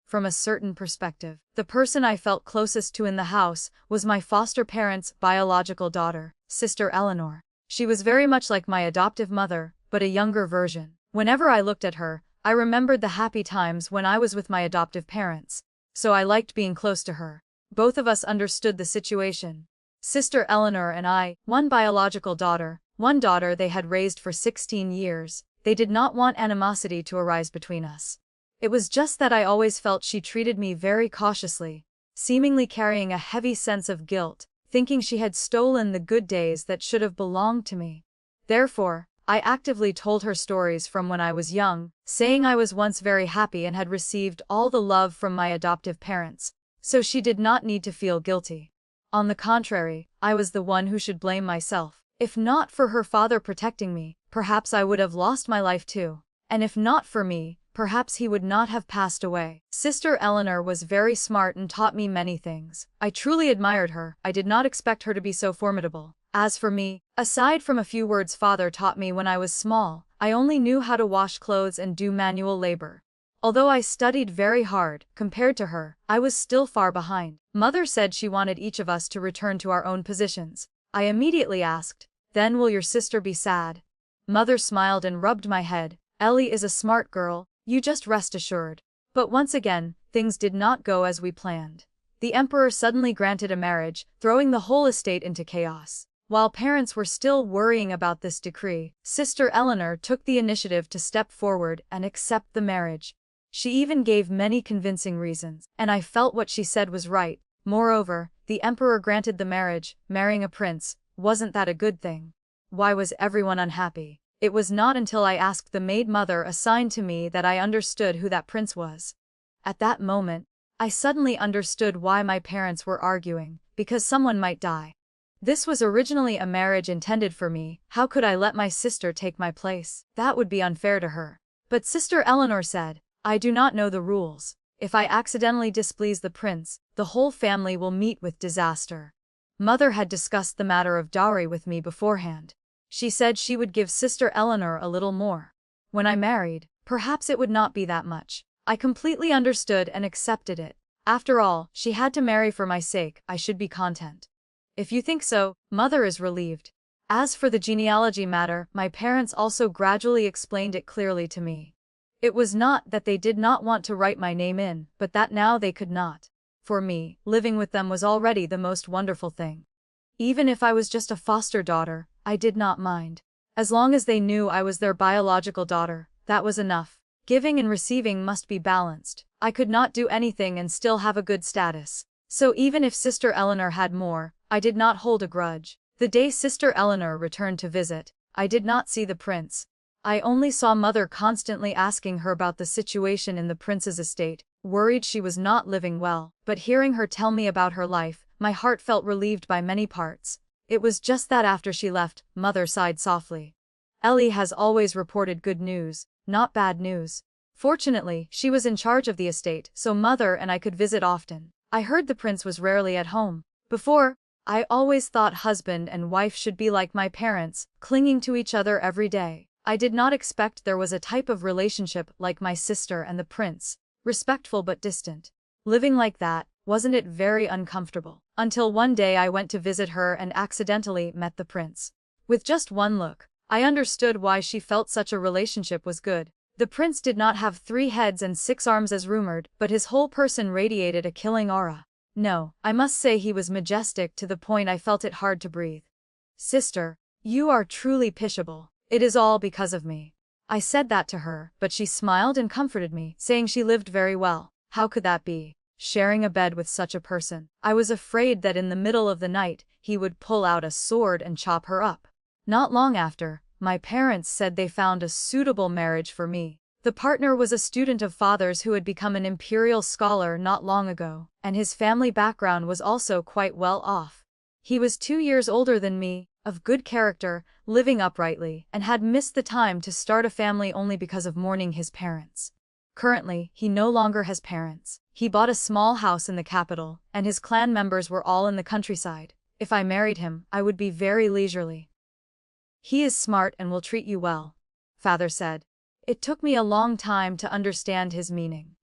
From a certain perspective, the person I felt closest to in the house was my foster parents' biological daughter, Sister Eleanor. She was very much like my adoptive mother, but a younger version. Whenever I looked at her, I remembered the happy times when I was with my adoptive parents. So I liked being close to her. Both of us understood the situation. Sister Eleanor and I, one biological daughter, one daughter they had raised for 16 years, they did not want animosity to arise between us. It was just that I always felt she treated me very cautiously, seemingly carrying a heavy sense of guilt, thinking she had stolen the good days that should have belonged to me. Therefore, I actively told her stories from when I was young, saying I was once very happy and had received all the love from my adoptive parents, so she did not need to feel guilty. On the contrary, I was the one who should blame myself. If not for her father protecting me, perhaps I would have lost my life too. And if not for me, perhaps he would not have passed away. Sister Eleanor was very smart and taught me many things. I truly admired her. I did not expect her to be so formidable. As for me, aside from a few words father taught me when I was small, I only knew how to wash clothes and do manual labor. Although I studied very hard, compared to her, I was still far behind. Mother said she wanted each of us to return to our own positions. I immediately asked, "Then will your sister be sad?" Mother smiled and rubbed my head. "Ellie is a smart girl, you just rest assured." But once again, things did not go as we planned. The emperor suddenly granted a marriage, throwing the whole estate into chaos. While parents were still worrying about this decree, Sister Eleanor took the initiative to step forward and accept the marriage. She even gave many convincing reasons, and I felt what she said was right. Moreover, the emperor granted the marriage. Marrying a prince, wasn't that a good thing? Why was everyone unhappy? It was not until I asked the maid mother assigned to me that I understood who that prince was. At that moment, I suddenly understood why my parents were arguing, because someone might die. This was originally a marriage intended for me. How could I let my sister take my place? That would be unfair to her. But Sister Eleanor said, "I do not know the rules. If I accidentally displease the prince, the whole family will meet with disaster." Mother had discussed the matter of dowry with me beforehand. She said she would give Sister Eleanor a little more. When I married, perhaps it would not be that much. I completely understood and accepted it. After all, she had to marry for my sake. I should be content. If you think so, Mother is relieved. As for the genealogy matter, my parents also gradually explained it clearly to me. It was not that they did not want to write my name in, but that now they could not. For me, living with them was already the most wonderful thing. Even if I was just a foster daughter, I did not mind. As long as they knew I was their biological daughter, that was enough. Giving and receiving must be balanced. I could not do anything and still have a good status. So even if Sister Eleanor had more, I did not hold a grudge. The day Sister Eleanor returned to visit, I did not see the prince. I only saw Mother constantly asking her about the situation in the prince's estate, worried she was not living well. But hearing her tell me about her life, my heart felt relieved by many parts. It was just that after she left, Mother sighed softly. "Ellie has always reported good news, not bad news." Fortunately, she was in charge of the estate, so Mother and I could visit often. I heard the prince was rarely at home. Before, I always thought husband and wife should be like my parents, clinging to each other every day. I did not expect there was a type of relationship like my sister and the prince, respectful but distant. Living like that, wasn't it very uncomfortable? Until one day I went to visit her and accidentally met the prince. With just one look, I understood why she felt such a relationship was good. The prince did not have 3 heads and 6 arms as rumored, but his whole person radiated a killing aura. No, I must say he was majestic to the point I felt it hard to breathe. "Sister, you are truly pitiable. It is all because of me." I said that to her, but she smiled and comforted me, saying she lived very well. How could that be? Sharing a bed with such a person. I was afraid that in the middle of the night, he would pull out a sword and chop her up. Not long after, my parents said they found a suitable marriage for me. The partner was a student of Father's who had become an imperial scholar not long ago, and his family background was also quite well off. He was 2 years older than me, of good character, living uprightly, and had missed the time to start a family only because of mourning his parents. Currently, he no longer has parents. He bought a small house in the capital, and his clan members were all in the countryside. If I married him, I would be very leisurely. "He is smart and will treat you well," Father said. It took me a long time to understand his meaning.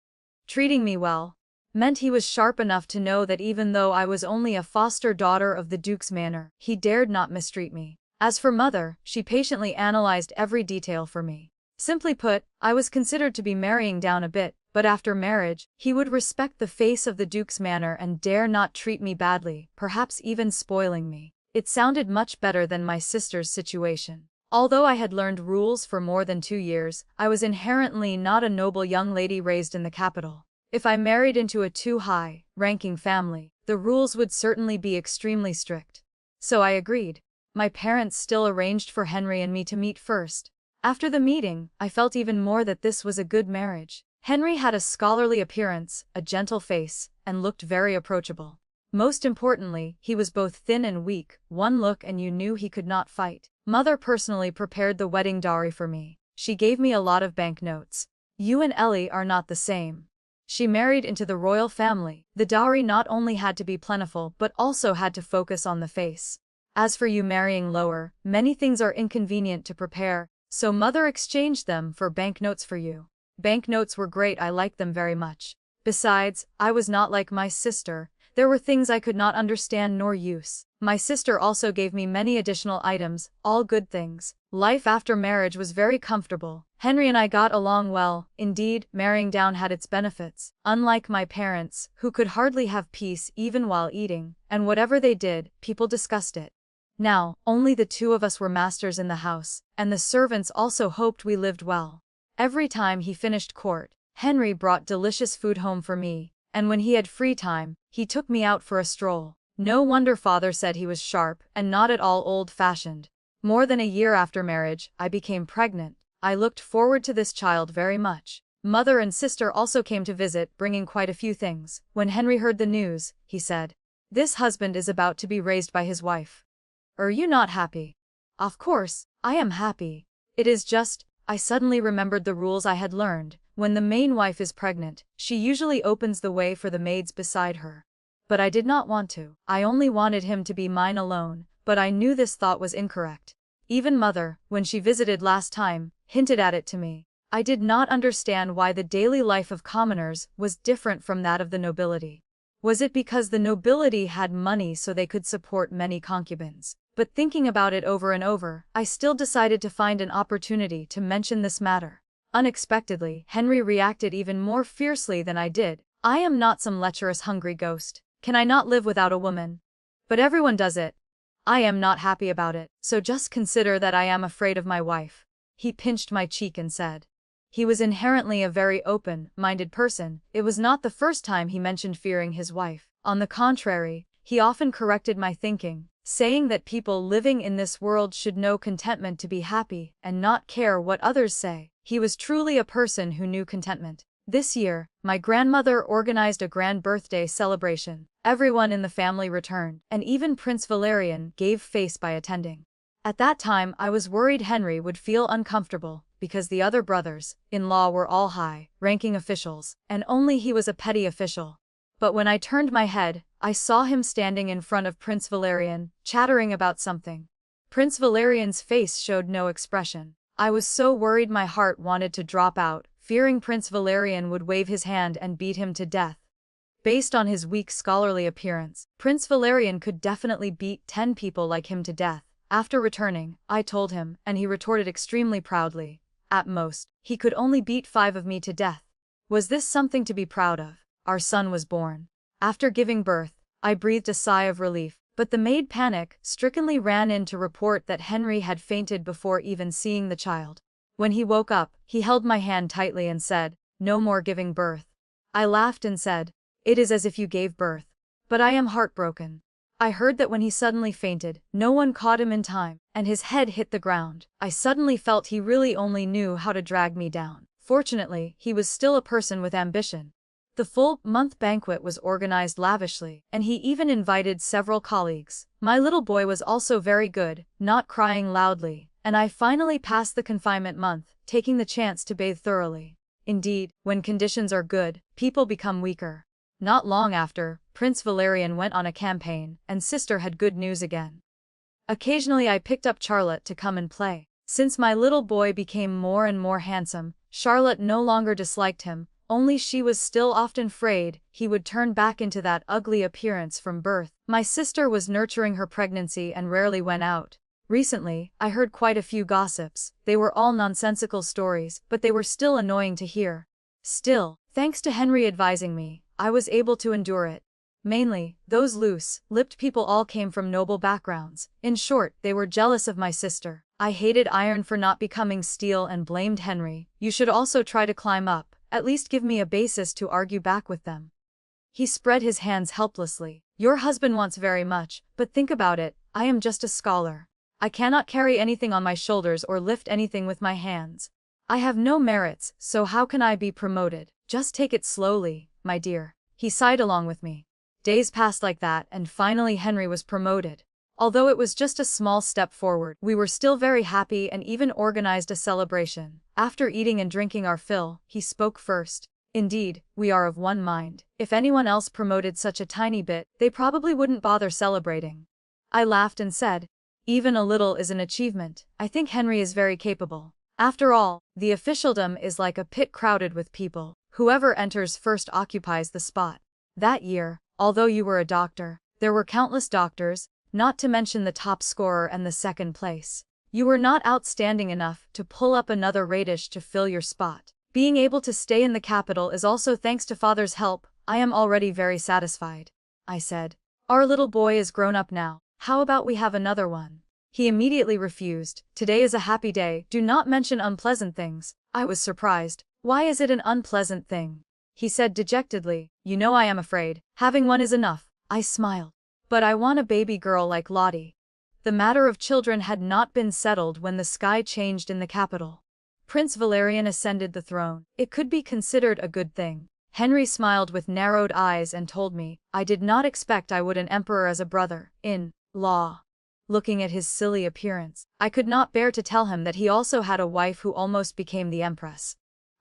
Treating me well meant he was sharp enough to know that even though I was only a foster daughter of the Duke's manor, he dared not mistreat me. As for Mother, she patiently analyzed every detail for me. Simply put, I was considered to be marrying down a bit, but after marriage, he would respect the face of the Duke's manor and dare not treat me badly, perhaps even spoiling me. It sounded much better than my sister's situation. Although I had learned rules for more than 2 years, I was inherently not a noble young lady raised in the capital. If I married into a too high-ranking family, the rules would certainly be extremely strict. So I agreed. My parents still arranged for Henry and me to meet first. After the meeting, I felt even more that this was a good marriage. Henry had a scholarly appearance, a gentle face, and looked very approachable. Most importantly, he was both thin and weak. One look and you knew he could not fight. Mother personally prepared the wedding dowry for me. She gave me a lot of banknotes. You and Ellie are not the same. She married into the royal family. The dowry not only had to be plentiful but also had to focus on the face. As for you marrying lower, many things are inconvenient to prepare, so mother exchanged them for banknotes for you. Banknotes were great, I liked them very much. Besides, I was not like my sister. There were things I could not understand nor use. My sister also gave me many additional items, all good things. Life after marriage was very comfortable. Henry and I got along well. Indeed, marrying down had its benefits. Unlike my parents, who could hardly have peace even while eating, and whatever they did, people discussed it. Now, only the two of us were masters in the house, and the servants also hoped we lived well. Every time he finished court, Henry brought delicious food home for me, and when he had free time, he took me out for a stroll. No wonder father said he was sharp and not at all old-fashioned. More than a year after marriage, I became pregnant. I looked forward to this child very much. Mother and sister also came to visit, bringing quite a few things. When Henry heard the news, he said, "This husband is about to be raised by his wife. Are you not happy?" Of course, I am happy. It is just, I suddenly remembered the rules I had learned. When the main wife is pregnant, she usually opens the way for the maids beside her. But I did not want to. I only wanted him to be mine alone, but I knew this thought was incorrect. Even mother, when she visited last time, hinted at it to me. I did not understand why the daily life of commoners was different from that of the nobility. Was it because the nobility had money so they could support many concubines? But thinking about it over and over, I still decided to find an opportunity to mention this matter. Unexpectedly, Henry reacted even more fiercely than I did. I am not some lecherous hungry ghost. Can I not live without a woman? But everyone does it. I am not happy about it, so just consider that I am afraid of my wife. He pinched my cheek and said. He was inherently a very open-minded person. It was not the first time he mentioned fearing his wife. On the contrary, he often corrected my thinking, saying that people living in this world should know contentment to be happy and not care what others say. He was truly a person who knew contentment. This year, my grandmother organized a grand birthday celebration. Everyone in the family returned, and even Prince Valerian gave face by attending. At that time I was worried Henry would feel uncomfortable, because the other brothers-in-law were all high-ranking officials, and only he was a petty official. But when I turned my head, I saw him standing in front of Prince Valerian, chattering about something. Prince Valerian's face showed no expression. I was so worried my heart wanted to drop out, fearing Prince Valerian would wave his hand and beat him to death. Based on his weak scholarly appearance, Prince Valerian could definitely beat 10 people like him to death. After returning, I told him, and he retorted extremely proudly. At most, he could only beat 5 of me to death. Was this something to be proud of? Our son was born. After giving birth, I breathed a sigh of relief, but the maid panic-strickenly ran in to report that Henry had fainted before even seeing the child. When he woke up, he held my hand tightly and said, "No more giving birth." I laughed and said, "It is as if you gave birth. But I am heartbroken." I heard that when he suddenly fainted, no one caught him in time, and his head hit the ground. I suddenly felt he really only knew how to drag me down. Fortunately, he was still a person with ambition. The full-month banquet was organized lavishly, and he even invited several colleagues. My little boy was also very good, not crying loudly, and I finally passed the confinement month, taking the chance to bathe thoroughly. Indeed, when conditions are good, people become weaker. Not long after, Prince Valerian went on a campaign, and sister had good news again. Occasionally I picked up Charlotte to come and play. Since my little boy became more and more handsome, Charlotte no longer disliked him, only she was still often afraid he would turn back into that ugly appearance from birth. My sister was nurturing her pregnancy and rarely went out. Recently, I heard quite a few gossips. They were all nonsensical stories, but they were still annoying to hear. Still, thanks to Henry advising me, I was able to endure it. Mainly, those loose-lipped people all came from noble backgrounds. In short, they were jealous of my sister. I hated iron for not becoming steel and blamed Henry. You should also try to climb up, at least give me a basis to argue back with them. He spread his hands helplessly. Your husband wants very much, but think about it, I am just a scholar. I cannot carry anything on my shoulders or lift anything with my hands. I have no merits, so how can I be promoted? Just take it slowly, my dear. He sighed along with me. Days passed like that, and finally Henry was promoted. Although it was just a small step forward, we were still very happy and even organized a celebration. After eating and drinking our fill, he spoke first. Indeed, we are of one mind. If anyone else promoted such a tiny bit, they probably wouldn't bother celebrating. I laughed and said, even a little is an achievement. I think Henry is very capable. After all, the officialdom is like a pit crowded with people. Whoever enters first occupies the spot. That year, although you were a doctor, there were countless doctors, not to mention the top scorer and the second place. You were not outstanding enough to pull up another radish to fill your spot. Being able to stay in the capital is also thanks to father's help. I am already very satisfied. I said. Our little boy is grown up now. How about we have another one? He immediately refused. Today is a happy day. Do not mention unpleasant things. I was surprised. Why is it an unpleasant thing? He said dejectedly. You know I am afraid. Having one is enough. I smiled. But I want a baby girl like Lottie. The matter of children had not been settled when the sky changed in the capital. Prince Valerian ascended the throne. It could be considered a good thing. Henry smiled with narrowed eyes and told me, I did not expect I would an emperor as a brother-in-law. Looking at his silly appearance, I could not bear to tell him that he also had a wife who almost became the empress.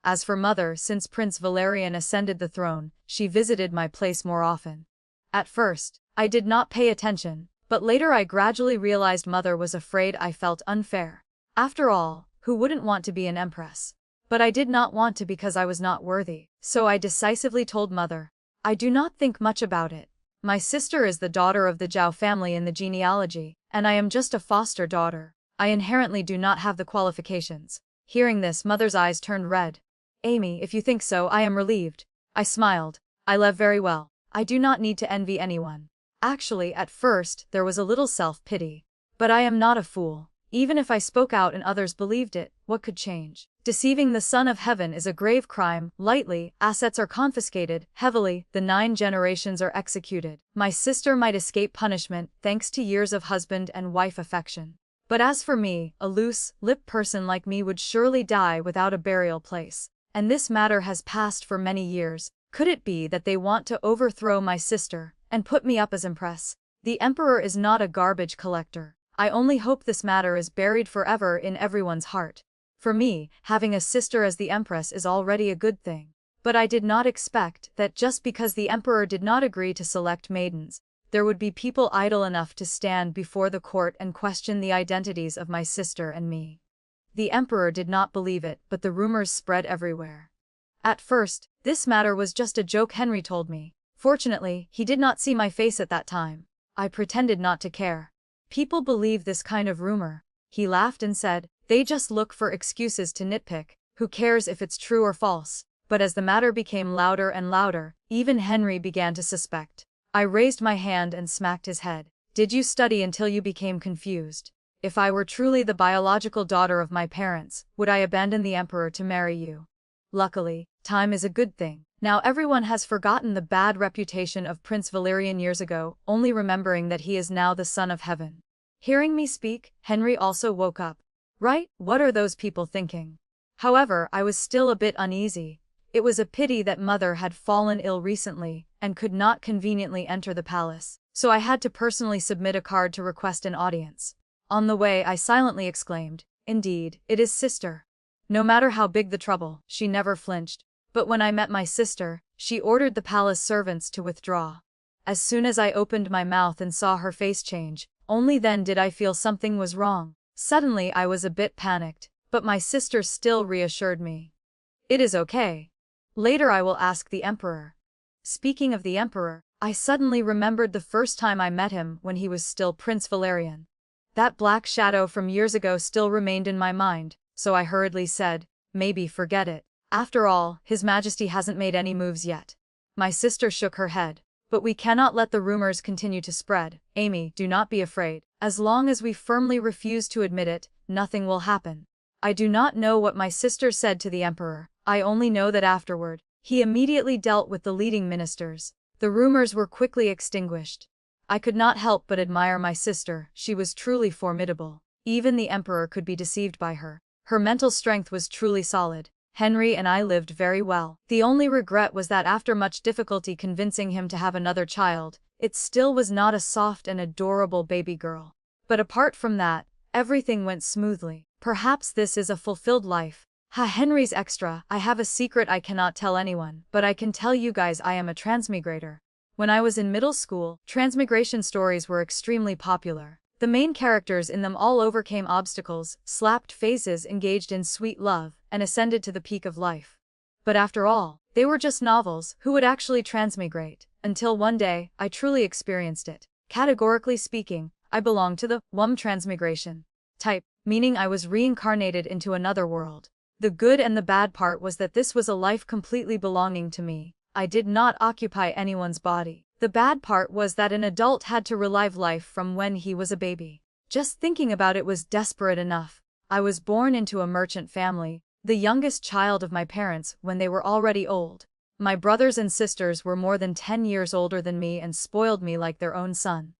As for mother, since Prince Valerian ascended the throne, she visited my place more often. At first, I did not pay attention, but later I gradually realized mother was afraid I felt unfair. After all, who wouldn't want to be an empress? But I did not want to because I was not worthy, so I decisively told mother. I do not think much about it. My sister is the daughter of the Zhao family in the genealogy, and I am just a foster daughter. I inherently do not have the qualifications. Hearing this, mother's eyes turned red. Amy, if you think so, I am relieved. I smiled. I live very well. I do not need to envy anyone. Actually, at first, there was a little self-pity. But I am not a fool. Even if I spoke out and others believed it, what could change? Deceiving the Son of Heaven is a grave crime. Lightly, assets are confiscated. Heavily, the 9 generations are executed. My sister might escape punishment, thanks to years of husband and wife affection. But as for me, a loose-lipped person like me would surely die without a burial place. And this matter has passed for many years. Could it be that they want to overthrow my sister and put me up as empress? The emperor is not a garbage collector. I only hope this matter is buried forever in everyone's heart. For me, having a sister as the empress is already a good thing. But I did not expect that just because the emperor did not agree to select maidens, there would be people idle enough to stand before the court and question the identities of my sister and me. The emperor did not believe it, but the rumors spread everywhere. At first, this matter was just a joke, Henry told me. Fortunately, he did not see my face at that time. I pretended not to care. People believe this kind of rumor. He laughed and said, they just look for excuses to nitpick. Who cares if it's true or false? But as the matter became louder and louder, even Henry began to suspect. I raised my hand and smacked his head. Did you study until you became confused? If I were truly the biological daughter of my parents, would I abandon the emperor to marry you? Luckily, time is a good thing. Now everyone has forgotten the bad reputation of Prince Valerian years ago, only remembering that he is now the Son of Heaven. Hearing me speak, Henry also woke up. Right, what are those people thinking? However, I was still a bit uneasy. It was a pity that mother had fallen ill recently and could not conveniently enter the palace, so I had to personally submit a card to request an audience. On the way, I silently exclaimed, indeed, it is sister. No matter how big the trouble, she never flinched. But when I met my sister, she ordered the palace servants to withdraw. As soon as I opened my mouth and saw her face change, only then did I feel something was wrong. Suddenly I was a bit panicked, but my sister still reassured me. It is okay. Later I will ask the emperor. Speaking of the emperor, I suddenly remembered the first time I met him when he was still Prince Valerian. That black shadow from years ago still remained in my mind, so I hurriedly said, maybe forget it. After all, His Majesty hasn't made any moves yet. My sister shook her head. But we cannot let the rumors continue to spread. Amy, do not be afraid. As long as we firmly refuse to admit it, nothing will happen. I do not know what my sister said to the emperor. I only know that afterward, he immediately dealt with the leading ministers. The rumors were quickly extinguished. I could not help but admire my sister. She was truly formidable. Even the emperor could be deceived by her. Her mental strength was truly solid. Henry and I lived very well. The only regret was that after much difficulty convincing him to have another child, it still was not a soft and adorable baby girl. But apart from that, everything went smoothly. Perhaps this is a fulfilled life. Ha, Henry's extra. I have a secret I cannot tell anyone, but I can tell you guys I am a transmigrator. When I was in middle school, transmigration stories were extremely popular. The main characters in them all overcame obstacles, slapped faces, engaged in sweet love, and ascended to the peak of life. But after all, they were just novels. Who would actually transmigrate? Until one day, I truly experienced it. Categorically speaking, I belong to the transmigration type, meaning I was reincarnated into another world. The good and the bad part was that this was a life completely belonging to me. I did not occupy anyone's body. The bad part was that an adult had to relive life from when he was a baby. Just thinking about it was desperate enough. I was born into a merchant family, the youngest child of my parents when they were already old. My brothers and sisters were more than 10 years older than me and spoiled me like their own son.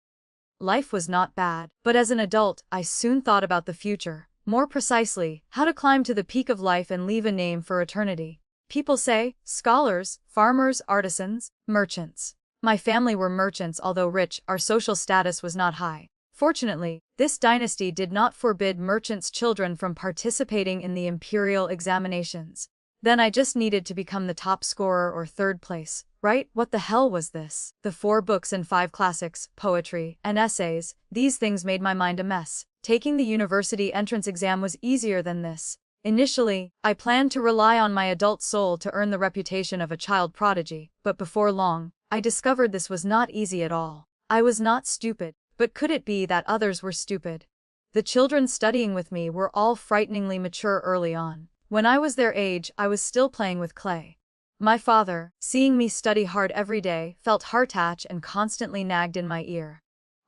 Life was not bad, but as an adult, I soon thought about the future. More precisely, how to climb to the peak of life and leave a name for eternity. People say, scholars, farmers, artisans, merchants. My family were merchants. Although rich, our social status was not high. Fortunately, this dynasty did not forbid merchants' children from participating in the imperial examinations. Then I just needed to become the top scorer or third place, right? What the hell was this? The 4 books and 5 classics, poetry, and essays, these things made my mind a mess. Taking the university entrance exam was easier than this. Initially, I planned to rely on my adult soul to earn the reputation of a child prodigy, but before long, I discovered this was not easy at all. I was not stupid, but could it be that others were stupid? The children studying with me were all frighteningly mature early on. When I was their age, I was still playing with clay. My father, seeing me study hard every day, felt heart-touched and constantly nagged in my ear.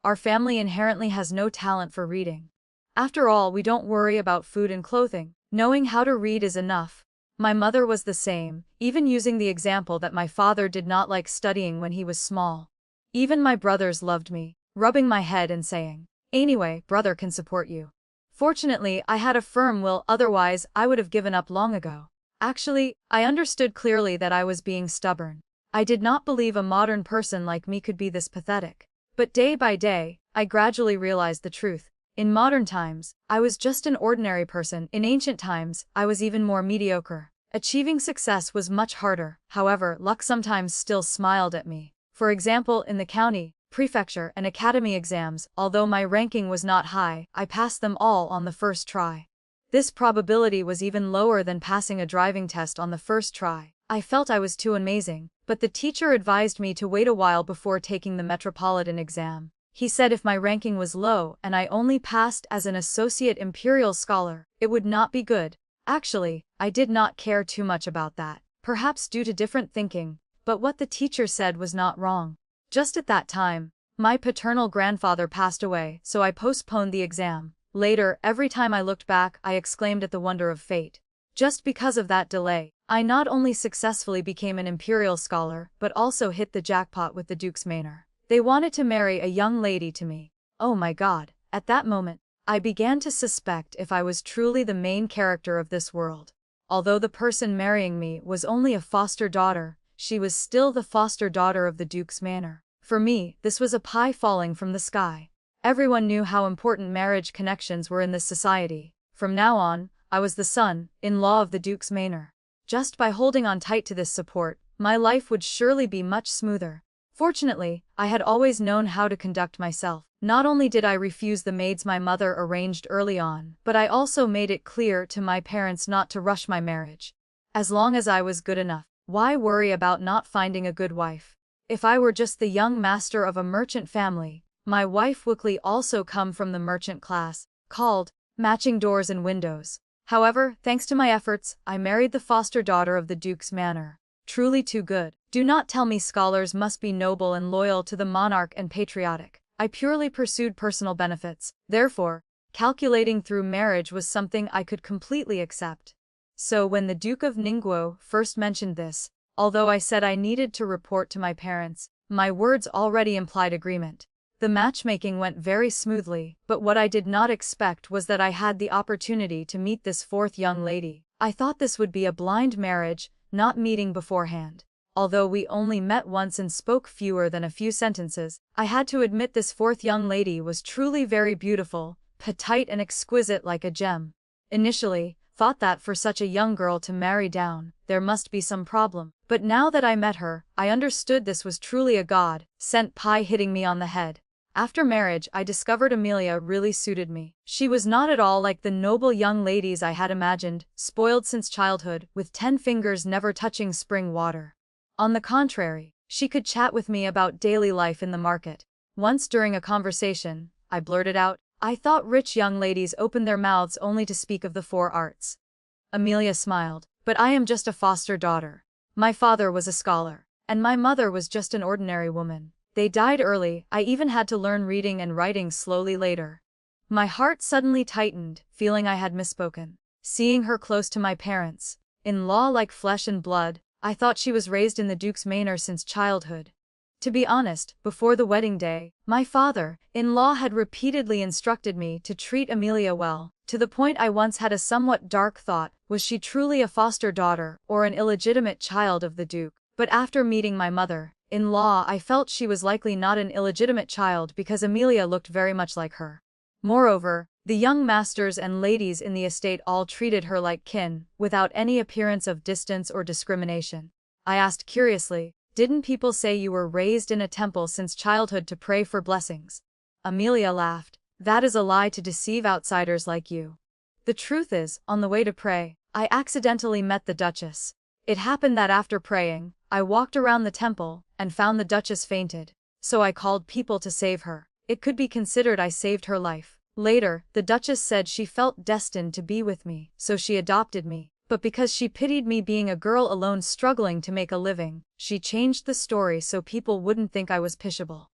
Our family inherently has no talent for reading. After all, we don't worry about food and clothing. Knowing how to read is enough. My mother was the same, even using the example that my father did not like studying when he was small. Even my brothers loved me, rubbing my head and saying, "Anyway, brother can support you." Fortunately, I had a firm will, otherwise I would have given up long ago. Actually, I understood clearly that I was being stubborn. I did not believe a modern person like me could be this pathetic. But day by day, I gradually realized the truth. In modern times, I was just an ordinary person. In ancient times, I was even more mediocre. Achieving success was much harder. However, luck sometimes still smiled at me. For example, in the county, prefecture, and academy exams, although my ranking was not high, I passed them all on the first try. This probability was even lower than passing a driving test on the first try. I felt I was too amazing, but the teacher advised me to wait a while before taking the metropolitan exam. He said if my ranking was low and I only passed as an associate imperial scholar, it would not be good. Actually, I did not care too much about that, perhaps due to different thinking, but what the teacher said was not wrong. Just at that time, my paternal grandfather passed away, so I postponed the exam. Later, every time I looked back, I exclaimed at the wonder of fate. Just because of that delay, I not only successfully became an imperial scholar, but also hit the jackpot with the Duke's Manor. They wanted to marry a young lady to me. Oh my God, at that moment, I began to suspect if I was truly the main character of this world. Although the person marrying me was only a foster daughter, she was still the foster daughter of the Duke's Manor. For me, this was a pie falling from the sky. Everyone knew how important marriage connections were in this society. From now on, I was the son-in-law of the Duke's Manor. Just by holding on tight to this support, my life would surely be much smoother. Fortunately, I had always known how to conduct myself. Not only did I refuse the maids my mother arranged early on, but I also made it clear to my parents not to rush my marriage. As long as I was good enough, why worry about not finding a good wife? If I were just the young master of a merchant family, my wife would also come from the merchant class, called matching doors and windows. However, thanks to my efforts, I married the foster daughter of the Duke's Manor. Truly too good. Do not tell me scholars must be noble and loyal to the monarch and patriotic. I purely pursued personal benefits. Therefore, calculating through marriage was something I could completely accept. So when the Duke of Ningguo first mentioned this, although I said I needed to report to my parents, my words already implied agreement. The matchmaking went very smoothly, but what I did not expect was that I had the opportunity to meet this fourth young lady. I thought this would be a blind marriage, not meeting beforehand. Although we only met once and spoke fewer than a few sentences, I had to admit this fourth young lady was truly very beautiful, petite and exquisite like a gem. Initially, thought that for such a young girl to marry down, there must be some problem. But now that I met her, I understood this was truly a God-sent pie hitting me on the head. After marriage, I discovered Amelia really suited me. She was not at all like the noble young ladies I had imagined, spoiled since childhood, with 10 fingers never touching spring water. On the contrary, she could chat with me about daily life in the market. Once during a conversation, I blurted out, "I thought rich young ladies opened their mouths only to speak of the 4 arts." Amelia smiled, "But I am just a foster daughter. My father was a scholar, and my mother was just an ordinary woman. They died early. I even had to learn reading and writing slowly later." My heart suddenly tightened, feeling I had misspoken. Seeing her close to my parents, in law like flesh and blood, I thought she was raised in the Duke's manor since childhood. To be honest, before the wedding day, my father-in-law had repeatedly instructed me to treat Amelia well, to the point I once had a somewhat dark thought, was she truly a foster daughter or an illegitimate child of the Duke? But after meeting my mother-in-law, I felt she was likely not an illegitimate child because Amelia looked very much like her. Moreover, the young masters and ladies in the estate all treated her like kin, without any appearance of distance or discrimination. I asked curiously, "Didn't people say you were raised in a temple since childhood to pray for blessings?" Amelia laughed. "That is a lie to deceive outsiders like you. The truth is, on the way to pray, I accidentally met the Duchess. It happened that after praying, I walked around the temple and found the Duchess fainted. So I called people to save her. It could be considered I saved her life. Later, the Duchess said she felt destined to be with me, so she adopted me. But because she pitied me being a girl alone struggling to make a living, she changed the story so people wouldn't think I was pitiable."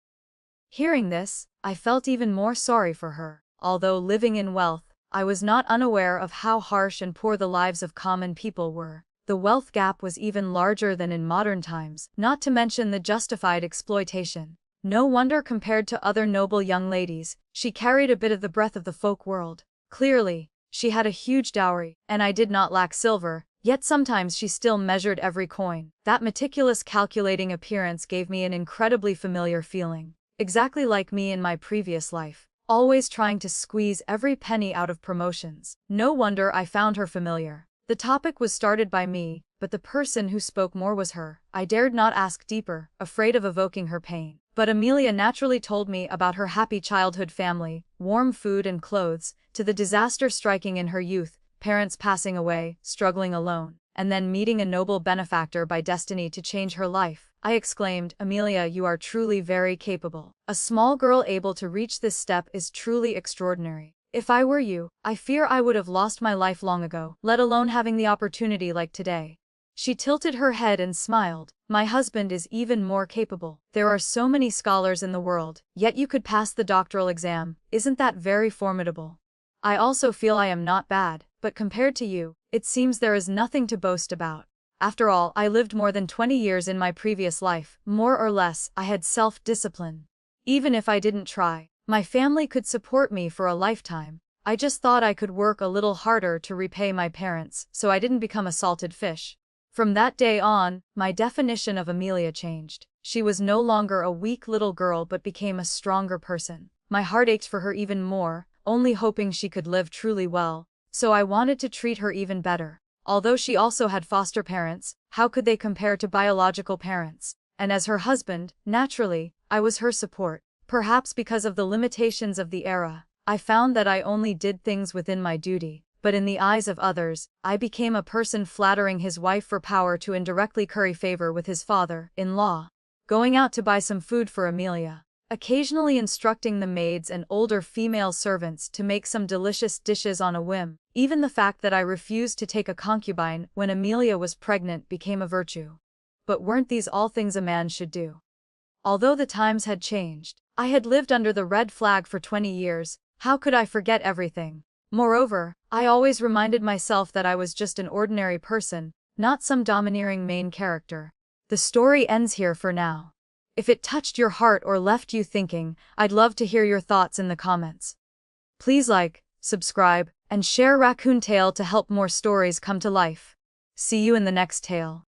Hearing this, I felt even more sorry for her. Although living in wealth, I was not unaware of how harsh and poor the lives of common people were. The wealth gap was even larger than in modern times, not to mention the justified exploitation. No wonder compared to other noble young ladies, she carried a bit of the breath of the folk world. Clearly, she had a huge dowry, and I did not lack silver, yet sometimes she still measured every coin. That meticulous calculating appearance gave me an incredibly familiar feeling. Exactly like me in my previous life, always trying to squeeze every penny out of promotions. No wonder I found her familiar. The topic was started by me, but the person who spoke more was her. I dared not ask deeper, afraid of evoking her pain. But Amelia naturally told me about her happy childhood family, warm food and clothes, to the disaster striking in her youth, parents passing away, struggling alone, and then meeting a noble benefactor by destiny to change her life. I exclaimed, "Amelia, you are truly very capable. A small girl able to reach this step is truly extraordinary. If I were you, I fear I would have lost my life long ago, let alone having the opportunity like today." She tilted her head and smiled. "My husband is even more capable. There are so many scholars in the world, yet you could pass the doctoral exam. Isn't that very formidable? I also feel I am not bad, but compared to you, it seems there is nothing to boast about. After all, I lived more than 20 years in my previous life. More or less, I had self-discipline. Even if I didn't try, my family could support me for a lifetime. I just thought I could work a little harder to repay my parents, so I didn't become a salted fish." From that day on, my definition of Amelia changed. She was no longer a weak little girl but became a stronger person. My heart ached for her even more, only hoping she could live truly well, so I wanted to treat her even better. Although she also had foster parents, how could they compare to biological parents? And as her husband, naturally, I was her support. Perhaps because of the limitations of the era, I found that I only did things within my duty. But in the eyes of others, I became a person flattering his wife for power to indirectly curry favor with his father-in-law. Going out to buy some food for Amelia. Occasionally instructing the maids and older female servants to make some delicious dishes on a whim. Even the fact that I refused to take a concubine when Amelia was pregnant became a virtue. But weren't these all things a man should do? Although the times had changed, I had lived under the red flag for 20 years, how could I forget everything? Moreover, I always reminded myself that I was just an ordinary person, not some domineering main character. The story ends here for now. If it touched your heart or left you thinking, I'd love to hear your thoughts in the comments. Please like, subscribe, and share Raccoon Tale to help more stories come to life. See you in the next tale.